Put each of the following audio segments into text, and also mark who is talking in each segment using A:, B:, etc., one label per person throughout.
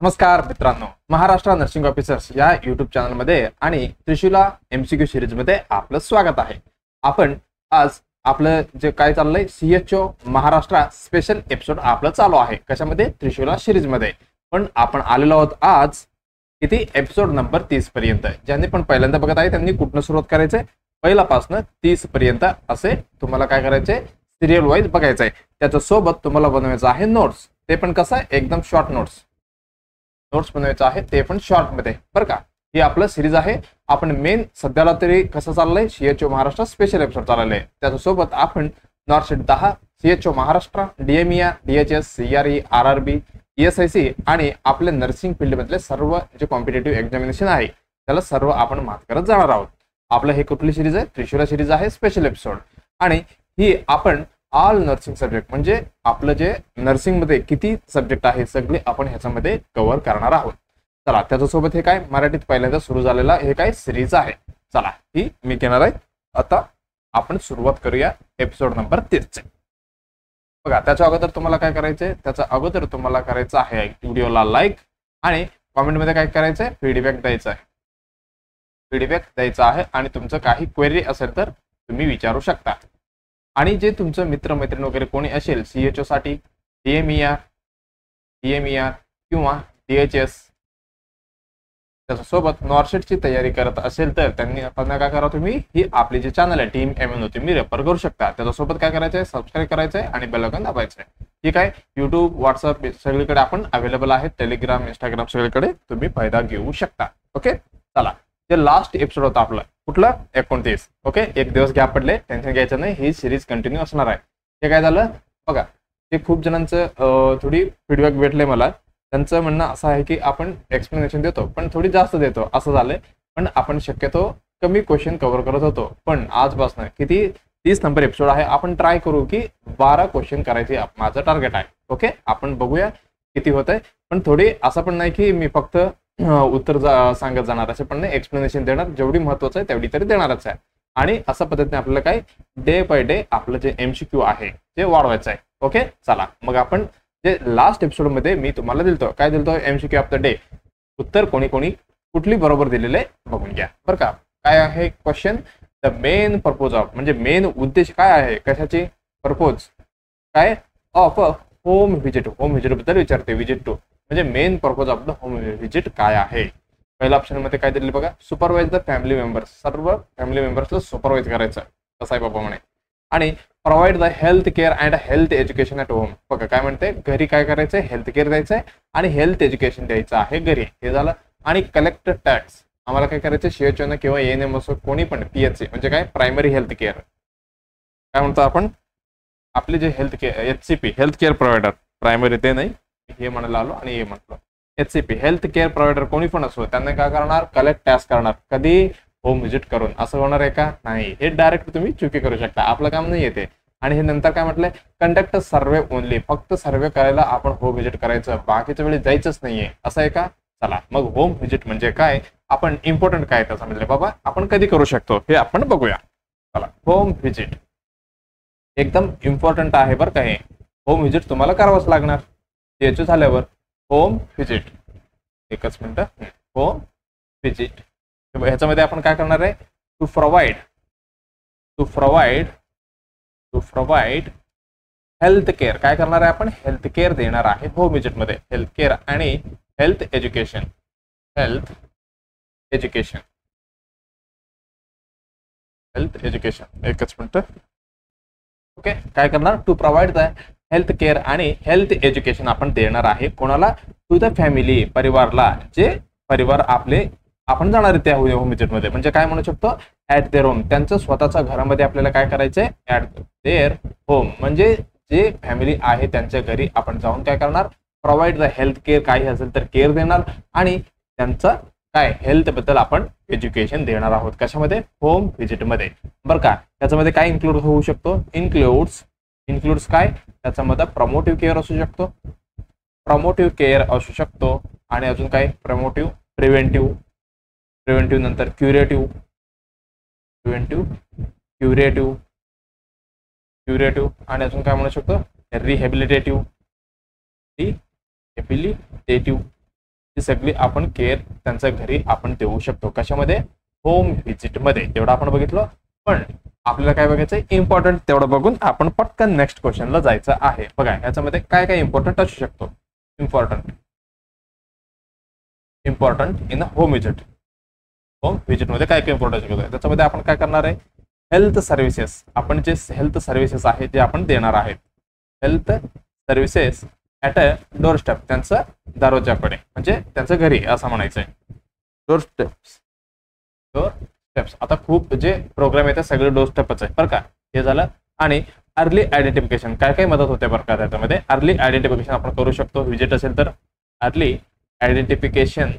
A: नमस्कार मित्रांनो, Maharashtra nursing officers या यूट्यूब चॅनलमध्ये आणि त्रिशूला एमसीक्यू सिरीजमध्ये आपलं स्वागत आहे। आपण आज आपलं जे काय चाललंय सीएचओ महाराष्ट्र स्पेशल एपिसोड आपलं चालू आहे कशामध्ये त्रिशूला सिरीजमध्ये। पण आपण आलेलो आहोत आज किती एपिसोड नंबर 30 पर्यंत। ज्यांनी पण पहिल्यांदा बघत आहे त्यांनी कुठनं सुरुवात करायचंय, पहिल्यापासून 30 पर्यंत असे तुम्हाला काय करायचंय, सिरियल वाईज बघायचंय। त्याच्या सोबत तुम्हाला बनवायचं आहे नोट्स, ते पण कसं आहे एकदम शॉर्ट नोट्स बनवायचं आहे, ते पण शॉर्ट मध्ये बरं का। ही आपलं सिरीज आहे। आपण मेन सध्याला तरी कसं चाललंय, सीएचओ महाराष्ट्र स्पेशल एपिसोड चाललेलं आहे। त्याच्यासोबत आपण north 10 CHO Maharashtra, DMER, DHS, CRE, RRB, ESIC आणि आपले नर्सिंग फील्ड मधले सर्व जे कॉम्पिटेटिव्ह एक्झामिनेशन आहे त्याला सर्व आपण मात करत जाणार आहोत। आपलं हे कुठली सिरीज आहे, त्रिशूला सिरीज आहे स्पेशल एपिसोड। आणि ही आपण ऑल नर्सिंग सब्जेक्ट म्हणजे आपलं जे नर्सिंग मध्ये किती सब्जेक्ट आहे सगळे आपण ह्याच्यामध्ये कव्हर करणार आहोत। चला, त्याच्यासोबत हे काय मराठीत पहिल्यांदा सुरू झालेला हे काय सिरीज आहे। चला, ही मी घेणार आहे। आता आपण सुरुवात करूया एपिसोड नंबर 30 चे। बघा, त्याच्या अगोदर तुम्हाला काय करायचंय, त्याच्या अगोदर तुम्हाला करायचं आहे व्हिडिओला लाईक आणि कमेंट मध्ये काय करायचंय, फीडबॅक द्यायचा आहे। फीडबॅक द्यायचा आहे आणि तुमचं काही क्वेरी असेल तर तुम्ही विचारू शकता। आणि जे तुमचं मित्रमैत्रीण वगैरे कोणी असेल सीएचओ साठी डीएमईआर किंवा डीएचएस त्याच्यासोबत नॉर्सेटची तयारी करत असेल तर त्यांनी काय करा, तुम्ही ही आपली जी चॅनल आहे टीम एमएन तुम्ही रेफर करू शकता। त्याच्यासोबत काय करायचंय, सबस्क्राईब करायचंय आणि बेल आयकॉन दाबायचंय। ठीक आहे, युट्यूब, व्हॉट्सअप सगळीकडे आपण अवेलेबल आहे, टेलिग्राम, इंस्टाग्राम सगळीकडे तुम्ही फायदा घेऊ शकता। ओके, चला, जे लास्ट एपिसोड होता आपला कुठला 29। ओके, एक दिवस गॅप पडले, टेन्शन घ्यायचं नाही, ही सिरीज कंटिन्यू असणार आहे। हे काय झालं बघा, ते खूप जणांचं थोडी फीडबॅक भेटले मला। त्यांचं म्हणणं असं आहे की आपण एक्सप्लेनेशन देतो पण थोडी जास्त देतो असं झालंय, पण आपण शक्यतो कमी क्वेश्चन कव्हर करत होतो। पण आजपासून किती 30 नंबर एपिसोड आहे, आपण ट्राय करू की 12 क्वेश्चन करायचे माझं टार्गेट आहे। ओके, आपण बघूया किती होत आहे। पण थोडी असं पण नाही की मी फक्त उत्तर सांगत जाणार असे पण नाही, एक्सप्लेनेशन देणार, जेवढी महत्वाचं आहे तेवढी तरी देणारच आहे। आणि अशा पद्धतीने आपल्याला काय डे बाय डे आपलं जे एमसीक्यू आहे ते वाढवायचं आहे। ओके, चला मग आपण जे लास्ट एपिसोड मध्ये मी तुम्हाला दिलतो, काय दिलतो, एमसीक्यू ऑफ द डे, उत्तर कोणी कोणी कुठली बरोबर दिलेले बघून घ्या बरं का। काय आहे question, the main purpose of म्हणजे मेन उद्देश काय आहे, कशाची पर्पोज काय of home visit, home visit बद्दल विचारते, व्हिजिट टू म्हणजे main purpose of the home visit काय आहे। पहिल्या ऑप्शन मध्ये काय दिले बघा, सुपरवाइज द फॅमिली मेंबर्स, सर्व फॅमिली मेंबर्सला सुपरवाइज करायचं असं आहे बाबा म्हणे। आणि provide the health care and health education at home, बघा काय म्हणते, घरी काय करायचंय, हेल्थ केअर द्यायचंय आणि हेल्थ एज्युकेशन द्यायचं आहे घरी, हे झालं। आणि कलेक्ट टॅक्स, आम्हाला काय करायचं, सीएचओ किंवा एएनएम असो कोणी पण पीएचसी म्हणजे काय प्रायमरी हेल्थ केअर काय म्हणतो आपण, आपले जे health care HCP health care provider, primary ते नाही हे म्हणायला आलो आणि हे म्हटलं एचसीपी हेल्थ केअर प्रोव्हायडर कोणी पण असो त्यांना काय करणार, कलेक्ट टॅक्स करणार, कधी होम व्हिजिट करून। असं होणार आहे का, नाही, हे डायरेक्ट तुम्ही चुकी करू शकता, आपलं काम नाही येते। आणि हे नंतर काय म्हटलंय, कंडक्ट सर्वे ओनली, फक्त सर्वे करायला आपण होम व्हिजिट करायचं, बाकीच्या वेळी जायचंच नाहीये, असं आहे का। चला मग होम व्हिजिट म्हणजे काय, आपण इम्पॉर्टंट काय त्याचं म्हणजे बाबा आपण कधी करू शकतो हे आपण बघूया। चला, होम व्हिजिट एकदम इम्पॉर्टंट आहे बरं का। हे होम व्हिजिट तुम्हाला करावंच लागणार सीएचओ झाल्यावर। होम व्हिजिट, एकच मिनिट, होम व्हिजिट ह्याच्यामध्ये आपण काय करणार आहे, टू प्रोव्हाइड हेल्थ केअर, काय करणार आहे आपण, हेल्थ केअर देणार आहे होम व्हिजिट मध्ये, हेल्थ केअर आणि हेल्थ एज्युकेशन एकच मिनिट। ओके, काय करणार, to provide the health care आणि हेल्थ एज्युकेशन आपण देणार आहे कोणाला, टू द फॅमिली, परिवारला, जे परिवार आपले आपण जाणार आहे त्या होम व्हिजिट मध्ये, म्हणजे काय म्हणू शकतो, ऍट देअर होम, त्यांचं स्वतःच्या घरामध्ये आपल्याला काय करायचंय, ऍट देअर होम म्हणजे जे फॅमिली आहे त्यांच्या घरी आपण जाऊन काय करणार, प्रोव्हाइड द हेल्थ केअर, काही असेल तर केअर देणार आणि त्यांचं काय हेल्थ बद्दल आपण एज्युकेशन देणार आहोत, कशामध्ये, होम व्हिजिट मध्ये बरं का। त्याच्यामध्ये काय इन्क्लूड होऊ शकतो, इन्क्लूड्स काय, त्याच्यामध्ये प्रमोटिव्ह केअर असू शकतो आणि अजून काय, प्रिव्हेंटिव्ह नंतर क्युरेटिव्ह आणि अजून काय म्हणू शकतो, रिहॅबिलिटेटिव्ह ही सगळी आपण केअर त्यांच्या घरी आपण देऊ शकतो. कशामध्ये? होम व्हिजिट मध्ये. एवढं आपण बघितलं. पण आपल्याला काय बघायचंय? इम्पॉर्टंट तेवढं बघून आपण पटकन नेक्स्ट क्वेश्चनला जायचं आहे. बघा याच्यामध्ये काय काय इम्पॉर्टंट असू शकतो. Important in home visit. Home visit मध्ये काय काय इम्पॉर्टंट असू शकतो त्याच्यामध्ये आपण काय करणार आहे? Health services. आपण जे हेल्थ सर्व्हिसेस आहेत जे आपण देणार आहेत. Health services at a door step. त्यांचं दरवाजाकडे म्हणजे त्यांचं घरी असं म्हणायचंय. Door steps. आता खूप जे प्रोग्राम येतात सगळे डोर स्टेपच आहे बरं का. हे झालं. आणि अर्ली आयडेंटिफिकेशन. काय काय मदत होते बरं का त्याच्यामध्ये? अर्ली आयडेंटिफिकेशन आपण करू शकतो. व्हिजिट असेल तर अर्ली आयडेंटिफिकेशन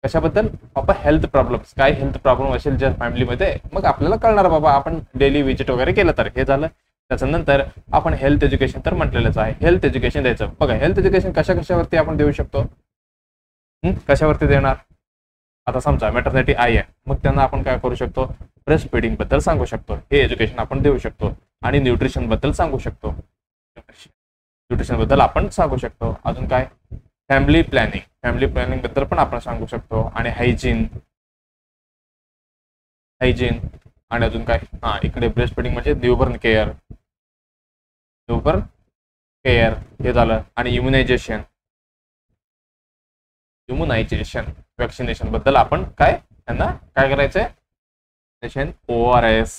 A: कशाबद्दल? बाबा हेल्थ प्रॉब्लेम्स. काय हेल्थ प्रॉब्लेम असेल ज्या फॅमिलीमध्ये मग आपल्याला कळणार बाबा आपण डेली व्हिजिट वगैरे केलं तर. हे झालं. त्याच्यानंतर आपण हेल्थ एज्युकेशन तर म्हटलेलंच आहे. हेल्थ एज्युकेशन द्यायचं. बघा हेल्थ एज्युकेशन कशावरती आपण देऊ शकतो? कशावरती देणार? आता समजा मॅटर्निटी आई आहे मग त्यांना आपण काय करू शकतो? ब्रेस्ट फीडिंग बद्दल सांगू शकतो. हे एज्युकेशन आपण देऊ शकतो. आणि न्यूट्रिशन बद्दल सांगू शकतो. न्यूट्रिशन बद्दल आपण सांगू शकतो. अजून काय? फॅमिली प्लॅनिंग बद्दल पण आपण सांगू शकतो. आणि हायजीन आणि अजून काय? इकडे ब्रेस्ट फीडिंग म्हणजे न्यूबॉर्न केअर हे झालं. आणि इम्युनायझेशन वॅक्सिनेशन बद्दल आपण काय त्यांना काय करायचंय? ORS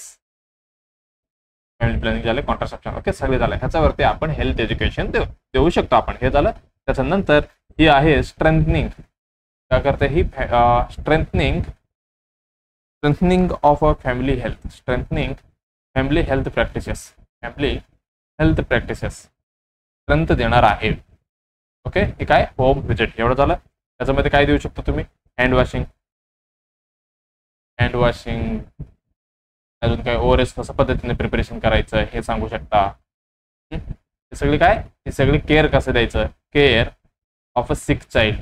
A: फॅमिली प्लॅनिंग झालं. कॉन्ट्रासेप्शन ओके सगळे झालं. ह्याच्यावरती आपण हेल्थ एज्युकेशन देऊ शकतो आपण. हे झालं. त्याच्यानंतर ही आहे स्ट्रेंथनिंग. काय करते ही? Strengthening of a family health. Family health practices strength देणार आहे. ओके हे काय? Home visit. एवढं झालं. त्याच्यामध्ये काय देऊ शकतो तुम्ही? हँड वॉशिंग अजून काय? ORS कसं पद्धतीने प्रिपरेशन करायचं हे सांगू शकता. हे सगळी काय? हे सगळी केअर कसं द्यायचं? Care of a sick child.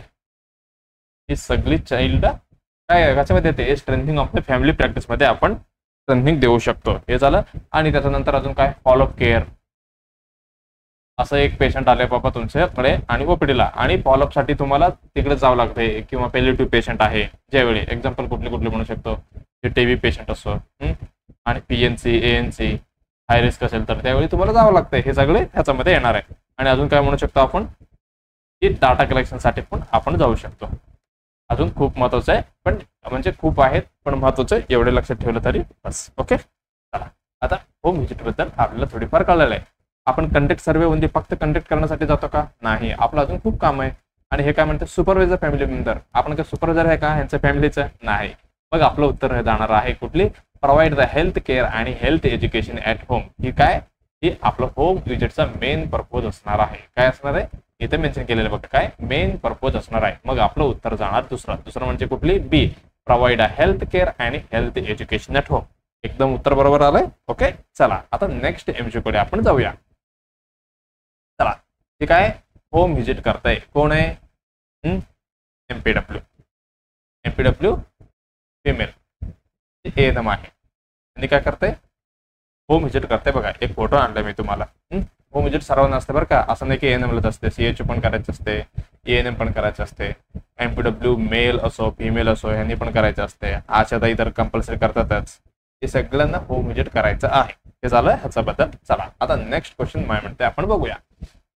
A: ही सगळी चाइल्ड काय कशामध्ये येते? Strengthening of the family practice मध्ये आपण स्ट्रेंथनिंग देऊ शकतो. हे झालं. आणि त्याच्यानंतर अजून काय? Follow up care. असं एक पेशंट आले बाबा तुमच्याकडे आणि ओपीडीला आणि फॉलोअपसाठी तुम्हाला तिकडे जावं लागते किंवा पेलिटिव्ह पेशंट आहे ज्यावेळी एक्झाम्पल कुठले म्हणू शकतो? जे टीबी पेशंट असो आणि PNC ANC हाय रिस्क असेल तर त्यावेळी तुम्हाला जावं लागतंय. हे सगळे ह्याच्यामध्ये येणार आहे. आणि अजून काय म्हणू शकतो आपण? की डाटा कलेक्शनसाठी पण आपण जाऊ शकतो. अजून खूप महत्वाचं आहे पण म्हणजे खूप आहेत पण महत्वाचं आहे. एवढे लक्षात ठेवलं तरी बस. ओके चला आता होम व्हिजिट बद्दल आपल्याला थोडीफार कळलेलं आहे. आपण कंडक्ट सर्वे म्हणजे फक्त कंडक्ट करण्यासाठी जातो का? नाही. आपलं अजून खूप काम आहे. आणि हे काय म्हणते? Supervisor family member. आपण काय सुपरवायझर आहे का ह्यांच्या फॅमिलीचं? नाही. मग आपलं उत्तर जाणार आहे कुठली? प्रोव्हाइड द हेल्थ केअर आणि हेल्थ एज्युकेशन ॲट होम. ही काय? ही आपलं होम व्हिजिटचा मेन पर्पज असणार आहे. काय असणार आहे? इथे मेन्शन केलेलं बघा काय? मेन पर्पज असणार आहे. मग आपलं उत्तर जाणार दुसरं म्हणजे कुठली? B. प्रोव्हाइड अ हेल्थ केअर आणि हेल्थ एज्युकेशन ॲट होम. एकदम उत्तर बरोबर आलंय. ओके चला आता नेक्स्ट MCQ कडे आपण जाऊया. चला ठीक आहे. होम व्हिजिट करताय कोण आहे? MPW फिमेल ANM आहे. आणि काय करते? होम व्हिजिट करते. बघा एक फोटो आणलाय मी तुम्हाला. होम व्हिजिट सर्वांना असते बरं का. असं नाही की ANMलाच असते. CHO पण करायचे असते. ANM पण करायचे असते. MPW मेल असो फिमेल असो यांनी पण करायचे असते. आशाताई तर कंपल्सरी करतातच. हे सगळ्यांना होम व्हिजिट करायचं आहे. हे झालं ह्याच्याबद्दल. चला आता नेक्स्ट क्वेश्चन काय म्हणते आपण बघूया.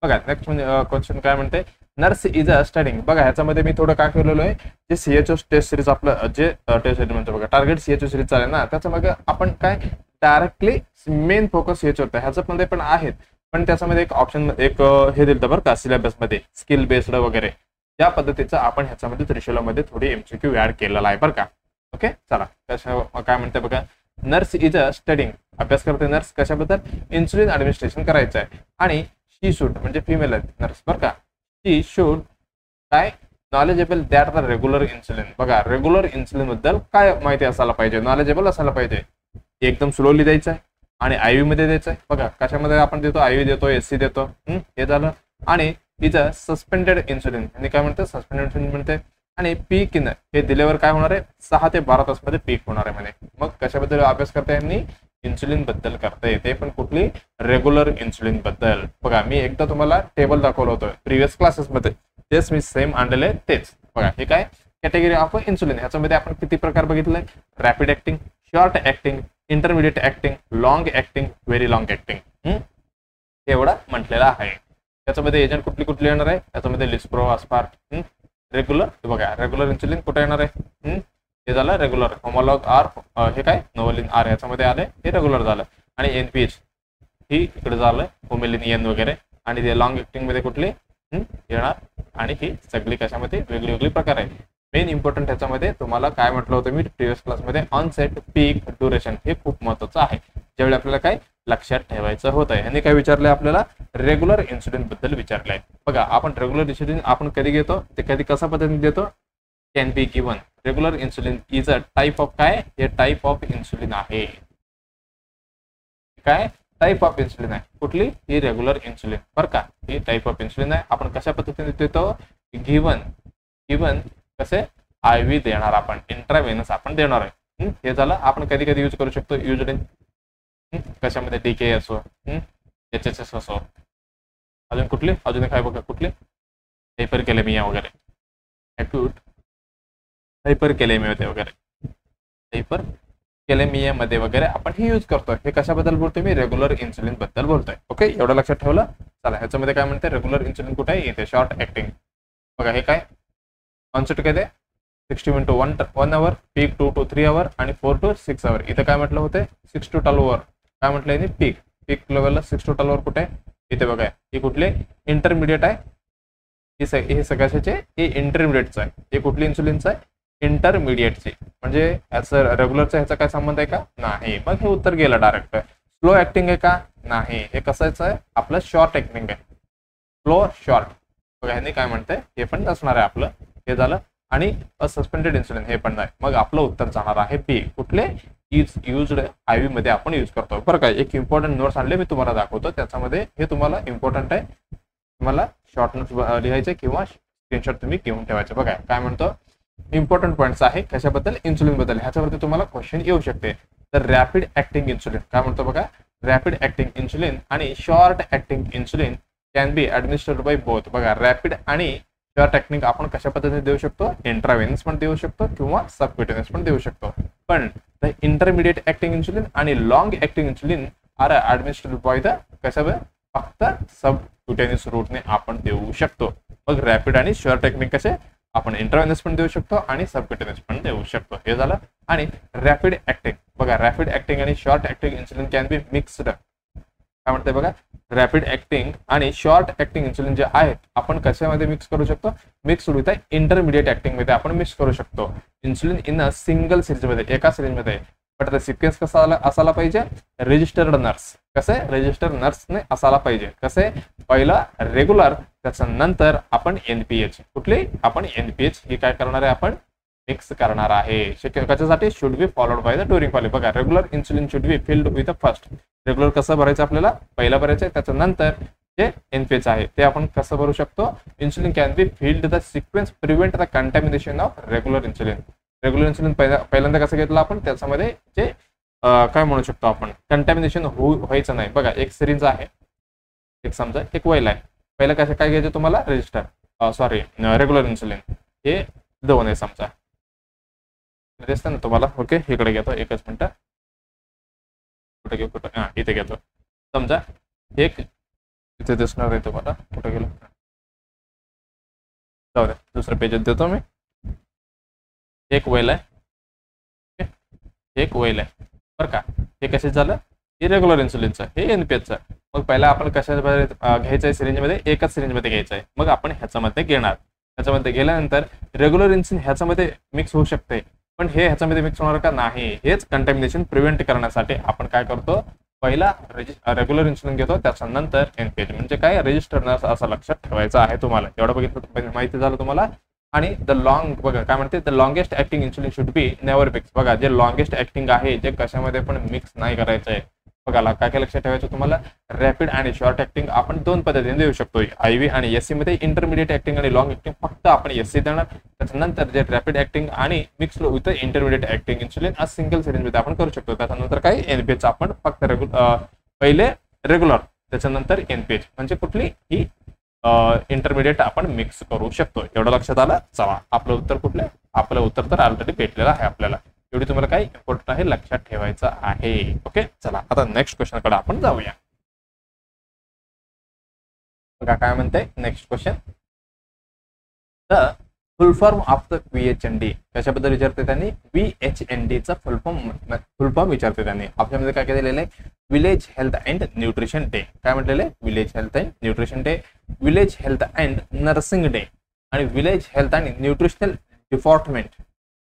A: बघा नेक्स्ट क्वेश्चन काय म्हणते? Nurse is a studying. बघा ह्याच्यामध्ये मी थोडं काय केलेलं आहे? जे CHO टेस्ट सिरीज आपलं जे टेस्ट सिरीज म्हणतो बघा टार्गेट CHO सिरीज चालेल ना त्याच्यामध्ये आपण काय डायरेक्टली मेन फोकस CHO होतं. ह्याच्यामध्ये पण आहेत पण त्याच्यामध्ये एक ऑप्शन एक हे दिलं बरं का सिलेबसमध्ये स्किल बेस्ड वगैरे त्या पद्धतीचं आपण ह्याच्यामध्ये त्रिशूलामध्ये थोडी MCQ ऍड केलेला आहे बरं का. ओके चला काय म्हणते बघा? Nurse is a studying. अभ्यास करते नर्स कशाबद्दल? इन्सुलिन ऍडमिनिस्ट्रेशन करायचं आहे. आणि शी शूड म्हणजे फिमेल नर्स बरं का. शी शूड काय? Knowledgeable that the regular insulin. बघा रेग्युलर इन्सुलिन बद्दल काय माहिती असायला पाहिजे? नॉलेजेबल असायला पाहिजे. एकदम स्लोली द्यायचं आहे आणि IV मध्ये द्यायचं आहे. बघा कशामध्ये आपण देतो? IV देतो SC देतो. हे झालं. आणि तिचं सस्पेंडेड इन्सुलिन आणि काय म्हणते? सस्पेंडेड इन्सुलिन म्हणते. आणि पीक इन हे दिल्यावर काय होणार आहे? 6 ते 12 तासमध्ये पीक होणार आहे म्हणे. मग कशाबद्दल अभ्यास करता यांनी? इन्सुलिन बद्दल करता येते पण कुठली? रेग्युलर इन्सुलिन बद्दल. बघा मी एकदा तुम्हाला टेबल दाखवलं होतं प्रिव्हियस क्लासेसमध्ये. तेच मी सेम आणलेले तेच बघा. हे काय कॅटेगरी ऑफ इन्सुलिन. ह्याच्यामध्ये आपण किती प्रकार बघितले? Rapid acting, short acting, intermediate acting, long acting, very long acting एवढं म्हटलेलं आहे. त्याच्यामध्ये एजंट कुठली कुठली येणार आहे? त्याच्यामध्ये लिस्प्रो, अस्पार्ट, रेग्युलर. बघा रेग्युलर इन्सुलिन कुठे येणार आहे? हे झालं रेग्युलर. होमोलॉग आर, हे काय नोवलिन आर याच्यामध्ये आले, हे रेग्युलर झालं. आणि एनपीएच ही इकडे झालं होमेलिन एन वगैरे. आणि ते लॉंग ऍक्टिंग मध्ये कुठले येणार? आणि ही सगळी कशामध्ये वेगळी वेगळी प्रकार आहे. मेन इम्पॉर्टंट ह्याच्यामध्ये तुम्हाला काय म्हटलं होतं मी प्रिव्हियस क्लासमध्ये, ऑनसेट, पीक, ड्युरेशन हे खूप महत्वाचं आहे. ज्यावेळी आपल्याला काय लक्षात ठेवायचं होतं. ह्यांनी काय विचारलंय आपल्याला? रेग्युलर इन्सुलिन बद्दल विचारलंय. बघा आपण रेग्युलर इन्सुलिन आपण कधी घेतो, ते कधी कशा पद्धतीने देतो? Can be given. Regular insulin is a type of काय? हे टाइप ऑफ इन्सुलिन आहे. काय टाइप ऑफ इन्सुलिन आहे? कुठली? ही रेग्युलर इन्सुलिन बरं का. ही टाइप ऑफ इन्सुलिन आहे. आपण कशा पद्धतीने देतो? गिवन कसे? IV देणार आपण, इंट्रावेनस आपण देणार आहे. हे झालं. आपण कधी कधी यूज करू शकतो युजड कशामध्ये? DK असो, HHS असो, अजून कुठली? अजून काय बघा कुठली? हायपरकॅलेमिया वगैरे, अक्यूट हायपरकॅलेमिया वगैरे, हायपरकॅलेमिया मध्ये वगैरे आपण हे यूज करतोय. हे कशाबद्दल बोलतोय मी? रेग्युलर इन्सुलिन बद्दल बोलतोय. ओके, एवढं लक्षात ठेवलं. चला ह्याच्यामध्ये काय म्हणते? रेग्युलर इन्सुलिन कुठे आहे? येते शॉर्ट ऍक्टिंग. बघा हे काय ऑनसेट काय? 60 मिनिट 1 आवर, पीक 2 to 3 आवर आणि 4 to 6 आवर. इथं काय म्हटलं होतं? 6 to 12 आवर. काय म्हटलं यांनी? पीक लेवलला 6 to 12 आवर कुठे आहे? इथे बघा. हे कुठले? इंटरमिडिएट आहे. हे सगळ्याचे हे इंटरमिडिएटचं आहे. हे कुठली इन्सुलिनचं आहे? इंटरमिडिएटची. म्हणजे याचं रेग्युलरचा ह्याचा काय संबंध आहे का? नाही. मग हे उत्तर गेलं डायरेक्ट. स्लो ऍक्टिंग आहे का? नाही. हे कसायचं आहे? आपलं शॉर्ट ऍक्टिंग आहे. Slow short. बघा ह्यांनी काय म्हणतंय? हे पण असणार आहे आपलं. हे झालं. आणि सस्पेंडेड इन्सुलिन हे पण नाही. मग आपलं उत्तर जाणार आहे बी. कुठले? इज युज्ड IV मध्ये आपण यूज करतो. बरं काय एक इम्पॉर्टंट नोट्स आणले मी तुम्हाला दाखवतो. त्याच्यामध्ये हे तुम्हाला इम्पॉर्टंट आहे. तुम्हाला शॉर्ट नोट्स लिहायचे किंवा स्क्रीनशॉट तुम्ही घेऊन ठेवायचे. बघा काय म्हणतो? इम्पॉर्टंट पॉईंट्स आहे कशाबद्दल? इन्सुलिन बद्दल. ह्याच्यावरती तुम्हाला क्वेश्चन येऊ शकते. तर रॅपिड ऍक्टिंग इन्सुलिन काय म्हणतो बघा? रॅपिड ऍक्टिंग इन्सुलिन आणि short acting insulin can be administered by both. बघा रॅपिड आणि शॉर्ट ऍक्टिंग आपण कशा पद्धतीने देऊ शकतो? इंट्रावेनस पण देऊ शकतो किंवा सबक्युटेनियस पण देऊ शकतो. पण द इंटरमिडिएट ऍक्टिंग इन्सुलिन आणि long acting insulin are administered by the कशा? फक्त सबक्युटेनियस रूटने आपण देऊ शकतो. मग रॅपिड आणि शॉर्ट ऍक्टिंग कसे? आपण इंट्रावेनस पण देऊ शकतो आणि सबक्युटेनियस पण देऊ शकतो. हे झालं. आणि रॅपिड ऍक्टिंग बघा रॅपिड ऍक्टिंग आणि short acting insulin can be mixed. काय म्हणते बघा? रॅपिड ऍक्टिंग आणि शॉर्ट ऍक्टिंग इन्सुलिन जे आहेत आपण कशामध्ये मिक्स करू शकतो? मिक्स विथ इंटरमिडिएट ऍक्टिंग मध्ये आपण मिक्स करू शकतो. Insulin in a single series मध्ये, एका सिरीज मध्ये. बट द सिक्वेन्स कसा असायला पाहिजे? Registered nurse. कसे? रजिस्टर्ड नर्सने असायला पाहिजे. कसे? पहिला रेग्युलर, त्याच्यानंतर आपण NPH. कुठली? आपण NPH ही काय करणार आहे? आपण मिक्स करणार आहे. कशासाठी? Should be followed by the during follow. बघा regular insulin should be filled with first. Regular कसं भरायचं आपल्याला? पहिला भरायचं आहे. त्याच्यानंतर जे NPH आहे ते आपण कसं भरू शकतो? Insulin can be filled the sequence prevent the contamination of regular insulin. Regular insulin पहिल्यांदा कसं घेतलं आपण? त्याच्यामध्ये जे काय म्हणू शकतो आपण? कंटॅमिनेशन व्हायचं नाही. बघा एक सिरींज आहे, एक समजा एक वैल आहे. पहिलं कसं काय घ्यायचं तुम्हाला? Regular insulin. हे 2 आहे समजा. दिसतं ना तुम्हाला? ओके इकडे घेतो. एकच मिनिट. कुठे घेऊ? कुठं? इथे घेतो. समजा एक इथे दिसणार आहे तुम्हाला. कुठे गेलो? जाऊ दे, दुसऱ्या पेजेत देतो मी. एक वैल आहे, एक वैल आहे बरं का. हे कसे झालं? हे रेग्युलर इन्सुलिनचं, हे NPHचं. मग पहिला आपण कशामध्ये घ्यायचं आहे? सिरिंजमध्ये, एकच सिरिंजमध्ये घ्यायचं आहे. मग आपण ह्याच्यामध्ये घेणार. ह्याच्यामध्ये गेल्यानंतर रेग्युलर इन्सुलिन ह्याच्यामध्ये मिक्स होऊ शकते, पण हे ह्याच्यामध्ये मिक्स होणार का? नाही. हेच कंटॅमिनेशन प्रिव्हेंट करण्यासाठी आपण काय करतो? पहिला रेग्युलर इन्सुलिन घेतो, त्याच्यानंतर NPH. म्हणजे काय? रजिस्टर्ड नर्स असं लक्षात ठेवायचं आहे तुम्हाला. एवढं बघितलं माहिती झालं तुम्हाला. आणि द लॉंग बघा काय म्हणते? The longest acting insulin should B never mix. बघा जे लॉंगेस्ट ऍक्टिंग आहे जे कशामध्ये पण मिक्स नाही करायचं आहे. बघा काय काय लक्षात ठेवायचं तुम्हाला? रॅपिड आणि शॉर्ट ऍक्टिंग आपण 2 पद्धतीने देऊ शकतो. IV आणि SC मध्ये. इंटरमिडिएट ऍक्टिंग आणि लॉंग ऍक्टिंग फक्त आपण SC देणार. त्याच्यानंतर जे रॅपिड ऍक्टिंग आणि mixed with intermediate acting insulin आज सिंगल सिरींज मध्ये आपण करू शकतो. त्याच्यानंतर काय? NPH आपण फक्त पहिले रेग्युलर, त्याच्यानंतर NPH. म्हणजे कुठली? ही इंटरमिडिएट आपण मिक्स करू शकतो. एवढं लक्षात आलं. चला आपलं उत्तर कुठलं? आपलं उत्तर तर ऑलरेडी भेटलेलं आहे आपल्याला. एवढी तुम्हाला काय इम्पॉर्टंट आहे लक्षात ठेवायचं आहे. ओके, चला आता नेक्स्ट क्वेश्चन कडे आपण जाऊया. बघा काय म्हणते next question. The full form of the VHND कशाबद्दल विचारते त्यांनी? VHND चा फुल फॉर्म विचारते त्यांनी. ऑप्शनमध्ये काय काय दिलेलं आहे? Village health and nutrition day. काय म्हटलेलं आहे? Village health and nutrition day, village health and nursing day आणि village health and nutritional department,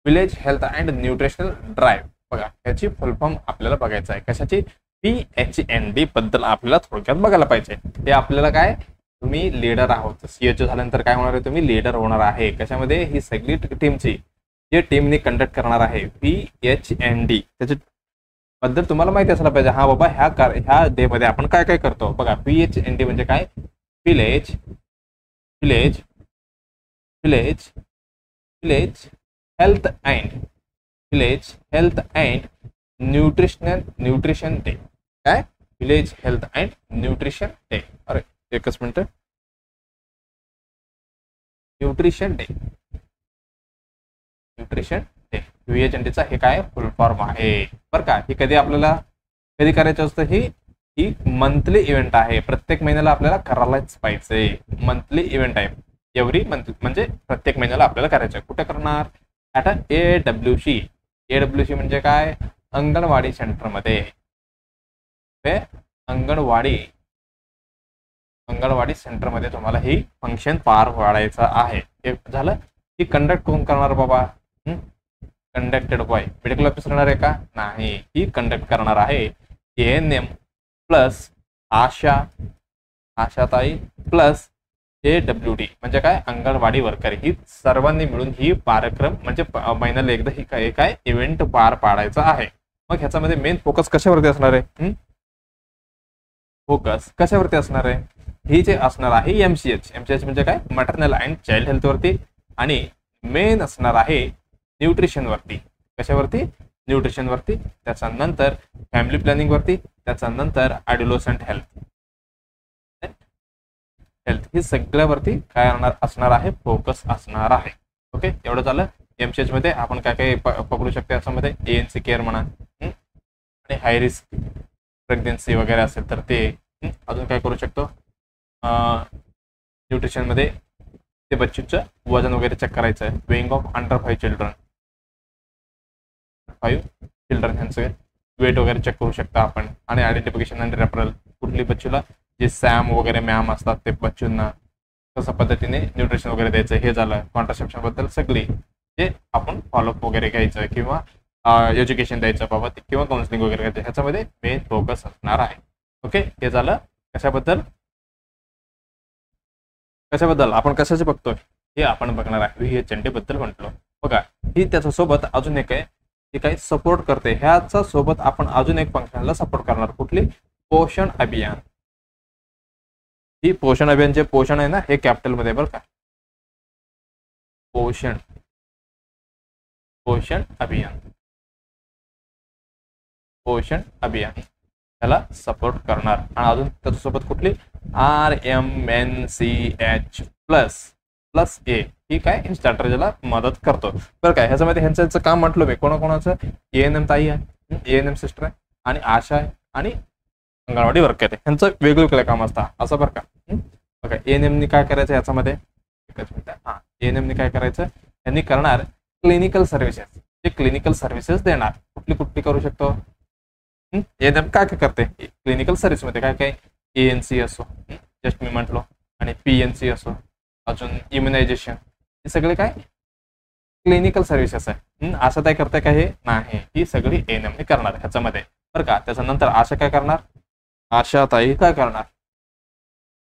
A: village health and nutritional drive. बघा याची फुल फॉर्म आपल्याला बघायचं आहे. कशाची? VHND बद्दल आपल्याला थोडक्यात बघायला पाहिजे. हे आपल्याला काय, तुम्ही लीडर आहोत. CHO झाल्यानंतर काय होणार आहे? तुम्ही लीडर होणार आहे. कशामध्ये? ही सगळी टीमची जे टीमने कंडक्ट करणार आहे VHND त्याच्या बद्दल तुम्हाला माहिती असायला पाहिजे. हा बाबा ह्या डे मध्ये आपण काय काय करतो. बघा VHND म्हणजे काय? Village village village village health and village health and nutrition day. काय? Village health and nutrition day. अरे एकच minute. Nutrition day, nutrition day VHNDचा हे काय फुल फॉर्म आहे बरं का. ही कधी आपल्याला कधी करायचं असतं? ही मंथली इव्हेंट आहे. प्रत्येक महिन्याला आपल्याला करायलाच पाहिजे. मंथली इव्हेंट आहे. एव्हरी मंथ म्हणजे प्रत्येक महिन्याला आपल्याला करायचं आहे. कुठे करणार? At AWC. AWC म्हणजे काय? अंगणवाडी सेंटरमध्ये. अंगणवाडी सेंटरमध्ये तुम्हाला ही फंक्शन पार पाडायचं आहे. हे झालं. ही कंडक्ट कोण करणार बाबा? कंडक्टेड बाय मेडिकल ऑफिसर करणार आहे का? नाही. ही कंडक्ट करणार आहे ANM प्लस आशाताई प्लस AWD म्हणजे काय? अंगणवाडी वर्कर. ही सर्वांनी मिळून ही कार्यक्रम म्हणजे महिन्याला एकदा ही काय इव्हेंट पार पाडायचा आहे. मग ह्याच्यामध्ये मेन फोकस कशावरती असणार आहे? फोकस कशावरती असणार आहे? ही जे असणार आहे MCH म्हणजे काय? मॅटर्नल अँड चाइल्ड हेल्थ वरती आणि मेन असणार आहे न्यूट्रिशन वरती. कशावरती? न्यूट्रिशन वरती. त्याच्यानंतर फॅमिली प्लॅनिंग वरती. त्याच्यानंतर ॲडोलसंट हेल्थ ही सगळ्यावरती काय असणार आहे? फोकस असणार आहे. ओके, एवढं झालं. MCH मध्ये आपण काय काय पकडू शकतो याच्यामध्ये? ANC केअर म्हणा आणि हाय रिस्क प्रेग्नन्सी वगैरे असेल तर ते. अजून काय करू शकतो? न्यूट्रिशन मध्ये ते बच्चूचं वजन वगैरे चेक करायचं आहे. वेइंग ऑफ अंडर 5 चिल्ड्रन ह्यांचं वेट वगैरे चेक करू शकता आपण. आणि आयडेंटिफिकेशन आणि रेफरल कुठली बच्चूला जे सॅम वगैरे मॅम असतात ते बच्चूंना कशा पद्धतीने न्यूट्रिशन वगैरे द्यायचं हे झालं. कॉन्ट्रासेप्शन बद्दल सगळी जे आपण फॉलोअप वगैरे घ्यायचं किंवा एज्युकेशन द्यायचं बाबत किंवा काउन्सिलिंग वगैरे घ्यायचं ह्याच्यामध्ये मेन फोकस असणार आहे. ओके, हे झालं. कशाबद्दल आपण कशाचे बघतोय हे आपण बघणार आहे. VHND बद्दल म्हटलं. बघा ही त्याच्यासोबत अजून एक आहे, हे काही सपोर्ट करते. ह्याचा सोबत आपण अजून एक फंक्शनला सपोर्ट करणार. कुठली? पोषण अभियान. ही पोषण अभियान जे पोषण आहे ना हे कॅपिटल मध्ये बरं का. पोषण अभियान त्याला सपोर्ट करणार. आणि अजून त्याच्यासोबत कुठली? RMNCH प्लस A ही काय स्ट्रॅटेजीला मदत करतो बरं काय. ह्याच्यामध्ये ह्यांचं काम म्हटलं मी कोणाकोणाचं? ANM ताई आहे, ANM सिस्टर आहे आणि आशा आहे आणि अंगणवाडी वर्कर आहे. ह्यांचं वेगवेगळं काम असतं असं बरं का. बघा ANMनी काय करायचं याच्यामध्ये? एकच मिनिट. ANMनी काय करायचं? यांनी करणार क्लिनिकल सर्व्हिसेस. जे क्लिनिकल सर्व्हिसेस देणार. कुठली करू शकतो? ANM काय करते क्लिनिकल सर्व्हिस मध्ये? काय ANC असो, जस्ट मी म्हटलो, आणि PNC असो, अजून इम्युनायझेशन, हे सगळे काय क्लिनिकल सर्व्हिसेस आहे. असं काय करते का? हे नाही. ही सगळी ANMने करणार ह्याच्यामध्ये बरं का. त्याच्यानंतर आशा काय करणार? आशाताई काय करणार?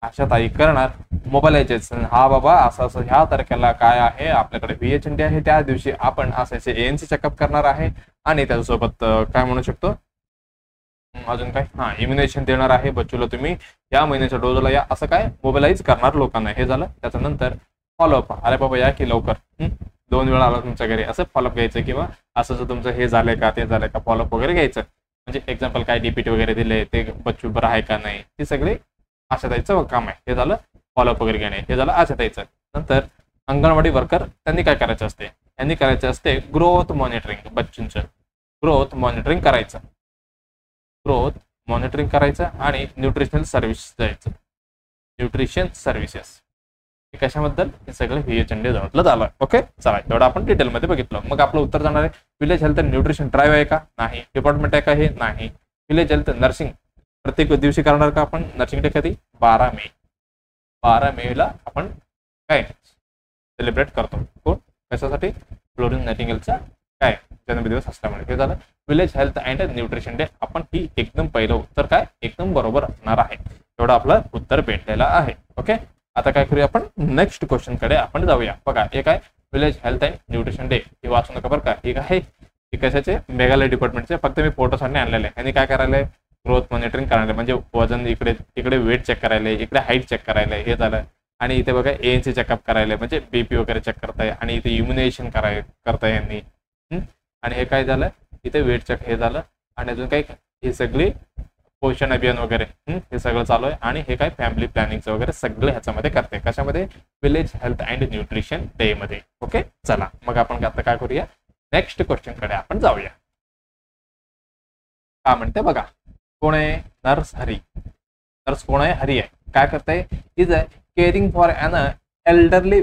A: आशाताई करणार मोबाईलायझेशन. हा बाबा असं ह्या तारखेला काय आहे आपल्याकडे VHND आहे, त्या दिवशी आपण असे ANC चेकअप करणार आहे. आणि त्याच्यासोबत काय म्हणू शकतो अजून काय? इम्युनायझेशन देणार आहे बच्चूला. तुम्ही या महिन्याच्या डोजला या, असं काय मोबाईलाइज करणार लोकांना. हे झालं. त्याच्यानंतर फॉलोअप. अरे बाबा या की लवकर, 2 वेळा आला तुमच्या घरी, असं फॉलोअप घ्यायचं. किंवा असं तुमचं हे झालंय का ते झालंय का फॉलोअप वगैरे घ्यायचं. म्हणजे एक्झाम्पल काय DPT वगैरे दिले ते बच्चू बरं आहे का नाही, हे सगळे आशाताईचं काम आहे. हे झालं. फॉलोअप वगैरे घेणे, हे झालं आशाताईचं. नंतर अंगणवाडी वर्कर त्यांनी काय करायचं असते, यांनी करायचं असते ग्रोथ मॉनिटरिंग. बच्चूंचं ग्रोथ मॉनिटरिंग करायचं, ग्रोथ मॉनिटरिंग करायचं आणि न्यूट्रिशनल सर्व्हिस द्यायचं, न्यूट्रिशन सर्व्हिसेस. कशाबद्दल, हे सगळं VHND जवळलं झालं. ओके, चला एवढं आपण डिटेलमध्ये बघितलं. मग आपलं उत्तर जाणार आहे village health and nutrition drive आहे का, नाही. डिपार्टमेंट आहे का, हे नाही. विलेज हेल्थ नर्सिंग प्रत्येक दिवशी करणार का आपण, नर्सिंग डे कधी, 12 मे. 12 मेला आपण काय सेलिब्रेट करतो, कोण कशासाठी, फ्लोरेन्स नायटिंगेलचा काय जन्मदिवस असल्यामुळे. हे झालं village health and nutrition day. आपण ही एकदम पहिलं उत्तर काय एकदम बरोबर असणार आहे. एवढं आपलं उत्तर भेटलेलं आहे. ओके, आता काय करूया आपण नेक्स्ट क्वेश्चन कडे आपण जाऊया. बघा हे काय village health and nutrition day, हे वाचू नका बरं का. हे काय हे कशाचे, मेघालय डिपार्टमेंटचे, फक्त मी फोटोसाठी आणलेले आहे. यांनी काय करायला, ग्रोथ मॉनिटरिंग करायला, म्हणजे वजन इकडे वेट चेक करायला, इकडे हाईट चेक करायला, हे झालं. आणि इथे बघा ANC चेकअप करायला, म्हणजे BP वगैरे चेक करताय. आणि इथे इम्युनेशन करताय यांनी. आणि हे काय झालं, इथे वेट चेक हे झालं. आणि अजून काही हे सगळी पोषण अभियान वगैरे हे सगळं चालू आहे. आणि हे काय फॅमिली प्लॅनिंगचं वगैरे सगळं ह्याच्यामध्ये करते, कशामध्ये, village health and nutrition day मध्ये. ओके, चला मग आपण आता काय करूया, नेक्स्ट क्वेश्चन कडे आपण जाऊया. काय म्हणते बघा, कोण आहे, नर्स हरी. नर्स कोण आहे, हरी आहे. काय करताय, is a caring for an elderly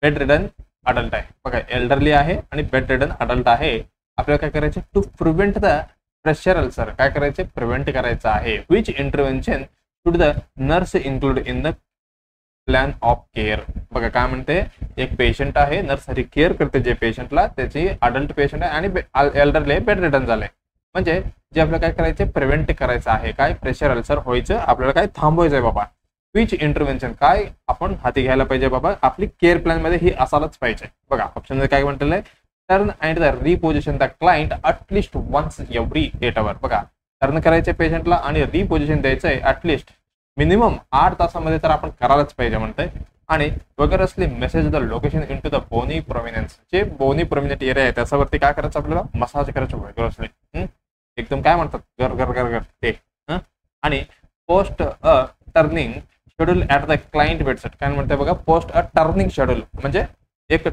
A: bedridden adult आहे. बघा एल्डरली आहे आणि बेड रिडन अडल्ट आहे. आपल्याला काय करायचे, to prevent the pressure ulcer, काय करायचे, प्रिव्हेंट करायचं आहे. Which intervention should the nurse include in the plan of care. बघा काय म्हणते, एक पेशंट आहे, नर्स हरी केअर करते जे पेशंटला, त्याची अडल्ट पेशंट आहे आणि एल्डरली बेड रिडन झालंय. म्हणजे जे आपल्याला काय करायचे, प्रिव्हेंट करायचं आहे, काय प्रेशर अल्सर व्हायचं आपल्याला काय थांबवायचं आहे बाबा. विच इंटरव्हेन्शन काय आपण हाती घ्यायला पाहिजे बाबा, आपली केअर प्लॅन मध्ये ही असायलाच पाहिजे. बघा ऑप्शन मध्ये काय म्हटलेलं आहे, turn and the reposition the client at least once every 8 hours. बघा टर्न करायचे पेशंटला आणि रिपोजिशन द्यायचंय ॲटलिस्ट मिनिमम 8 तासामध्ये तर आपण करायलाच पाहिजे म्हणतंय. आणि वगैरे असले message the location in to the bony prominence, जे बोनी प्रोमिनंट एरिया आहे त्याच्यावरती काय करायचं आपल्याला, मसाज करायचं वगैरे असले एकदम काय म्हणतात गर गर गर गर ते. आणि post a turning schedule at the client bedside, काय म्हणते बघा, पोस्ट अ टर्निंग शेड्यूल, म्हणजे एक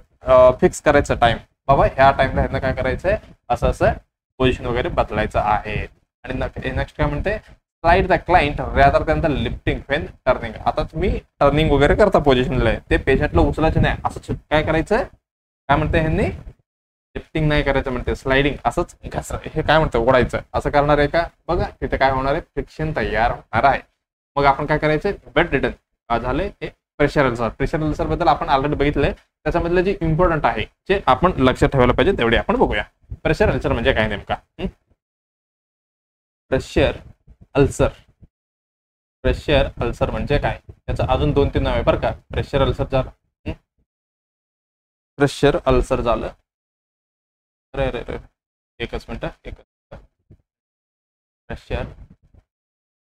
A: फिक्स करायचं टाइम, बाबा ह्या टाइमला ह्यांना काय करायचंय, असं असं पोझिशन वगैरे बदलायचं आहे. आणि नेक्स्ट काय म्हणते, slide the client rather than the lifting when turning. आता तुम्ही टर्निंग वगैरे करता पोझिशनला, ते पेशंटला उचलायचं नाही, असं काय करायचं, काय म्हणते ह्यांनी, लिफ्टिंग नाही करायचं म्हणते, स्लाइडिंग असंच हे काय म्हणतं ओढायचं, असं करणार आहे का. बघा तिथे काय होणार आहे, फ्रिक्शन तयार होणार आहे. मग आपण काय करायचं, बेड रिडन झाले. हे प्रेशर अल्सर, प्रेशर अल्सर बद्दल आपण ऑलरेडी बघितलंय, त्याच्यामधलं जे इम्पॉर्टंट आहे जे आपण लक्षात ठेवायला पाहिजे तेवढे आपण बघूया. प्रेशर अल्सर म्हणजे काय नेमका, प्रेशर अल्सर, प्रेशर अल्सर म्हणजे काय, त्याचं अजून 2-3 नाव आहे बरं का. प्रेशर अल्सर झालं, प्रेशर अल्सर झालं, अरे एकच मिनिट, प्रेशर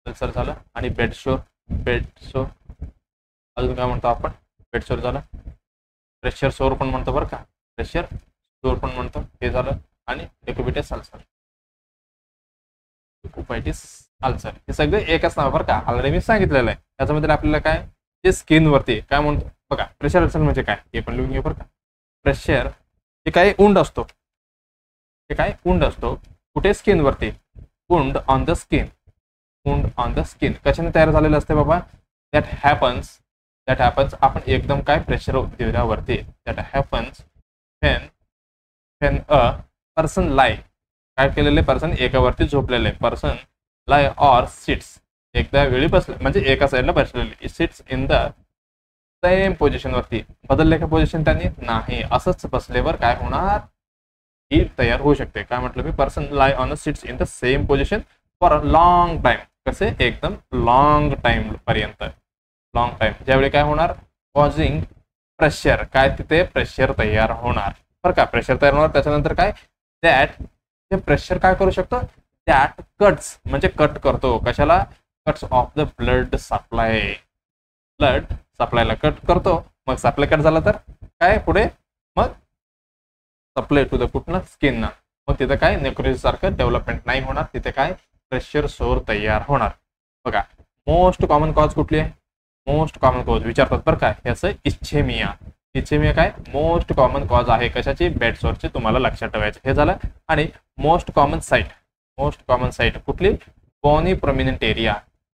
A: अल्सर झालं. आणि बेडशोर, बेडशोर अजून काय म्हणतो आपण, बेडशोर झालं, प्रेशर सोर पण म्हणतो बरं का, प्रेशर सोर पण म्हणतो, हे झालं. आणि डेक्युबिटिस अल्सर, डेक्युबायटिस अल्सर, हे सगळे एकच नाव बरं का, ऑलरेडी मी सांगितलेलं आहे. त्याच्यामध्ये आपल्याला काय, जे स्किन वरती काय म्हणतो बघा, प्रेशर अल्सर म्हणजे काय हे पण लिहून घे बरं का. प्रेशर हे काय उंड असतो, हे काय उंड असतो कुठे, स्किन वरती, wound on the skin, wound on the skin कशाने तयार झालेलं असते बाबा, दॅट हॅपन्स आपण एकदम काय प्रेशर दिल्यावरती, that happens when a person lie, काय केलेले पर्सन एकावरती झोपलेले, पर्सन लाय ऑर सिट्स, एकदा वेळी बसले म्हणजे एका साईडला बसलेले, seats in the same position वरती, बदलले का पोझिशन त्यांनी नाही, असंच बसल्यावर काय होणार, ही तयार होऊ शकते. काय म्हटलं मी, person lie on a sits in the same position for a long time, कसे एकदम लॉंग टाइम पर्यंत, लॉंग टाइम, ज्यावेळी काय होणार, कॉझिंग प्रेशर, काय तिथे प्रेशर तयार होणार बरं का, प्रेशर तयार होणार. त्याच्यानंतर काय, दॅट हे प्रेशर काय करू शकतो, दॅट कट्स म्हणजे कट करतो, कशाला, cuts off the blood supply, blood सप्लायला कट करतो. मग सप्लाय कट झाला तर काय पुढे, मग सप्लाय टू द कुठनं, स्किन, मग तिथे काय नेक्रोसिस सारखं डेव्हलपमेंट नाही होणार, तिथे काय प्रेशर सोर तयार होणार. बघा मोस्ट कॉमन कॉज कुठली आहे, मोस्ट कॉमन कॉज विचारतात बरं का, याचं इच्छेमिया. इच्छेमिया काय मोस्ट कॉमन कॉज आहे कशाची, बेड सोरची, तुम्हाला लक्षात ठेवायचं हे झालं. आणि मोस्ट कॉमन साईट कुठली, बोनी प्रोमिनंट एरिया.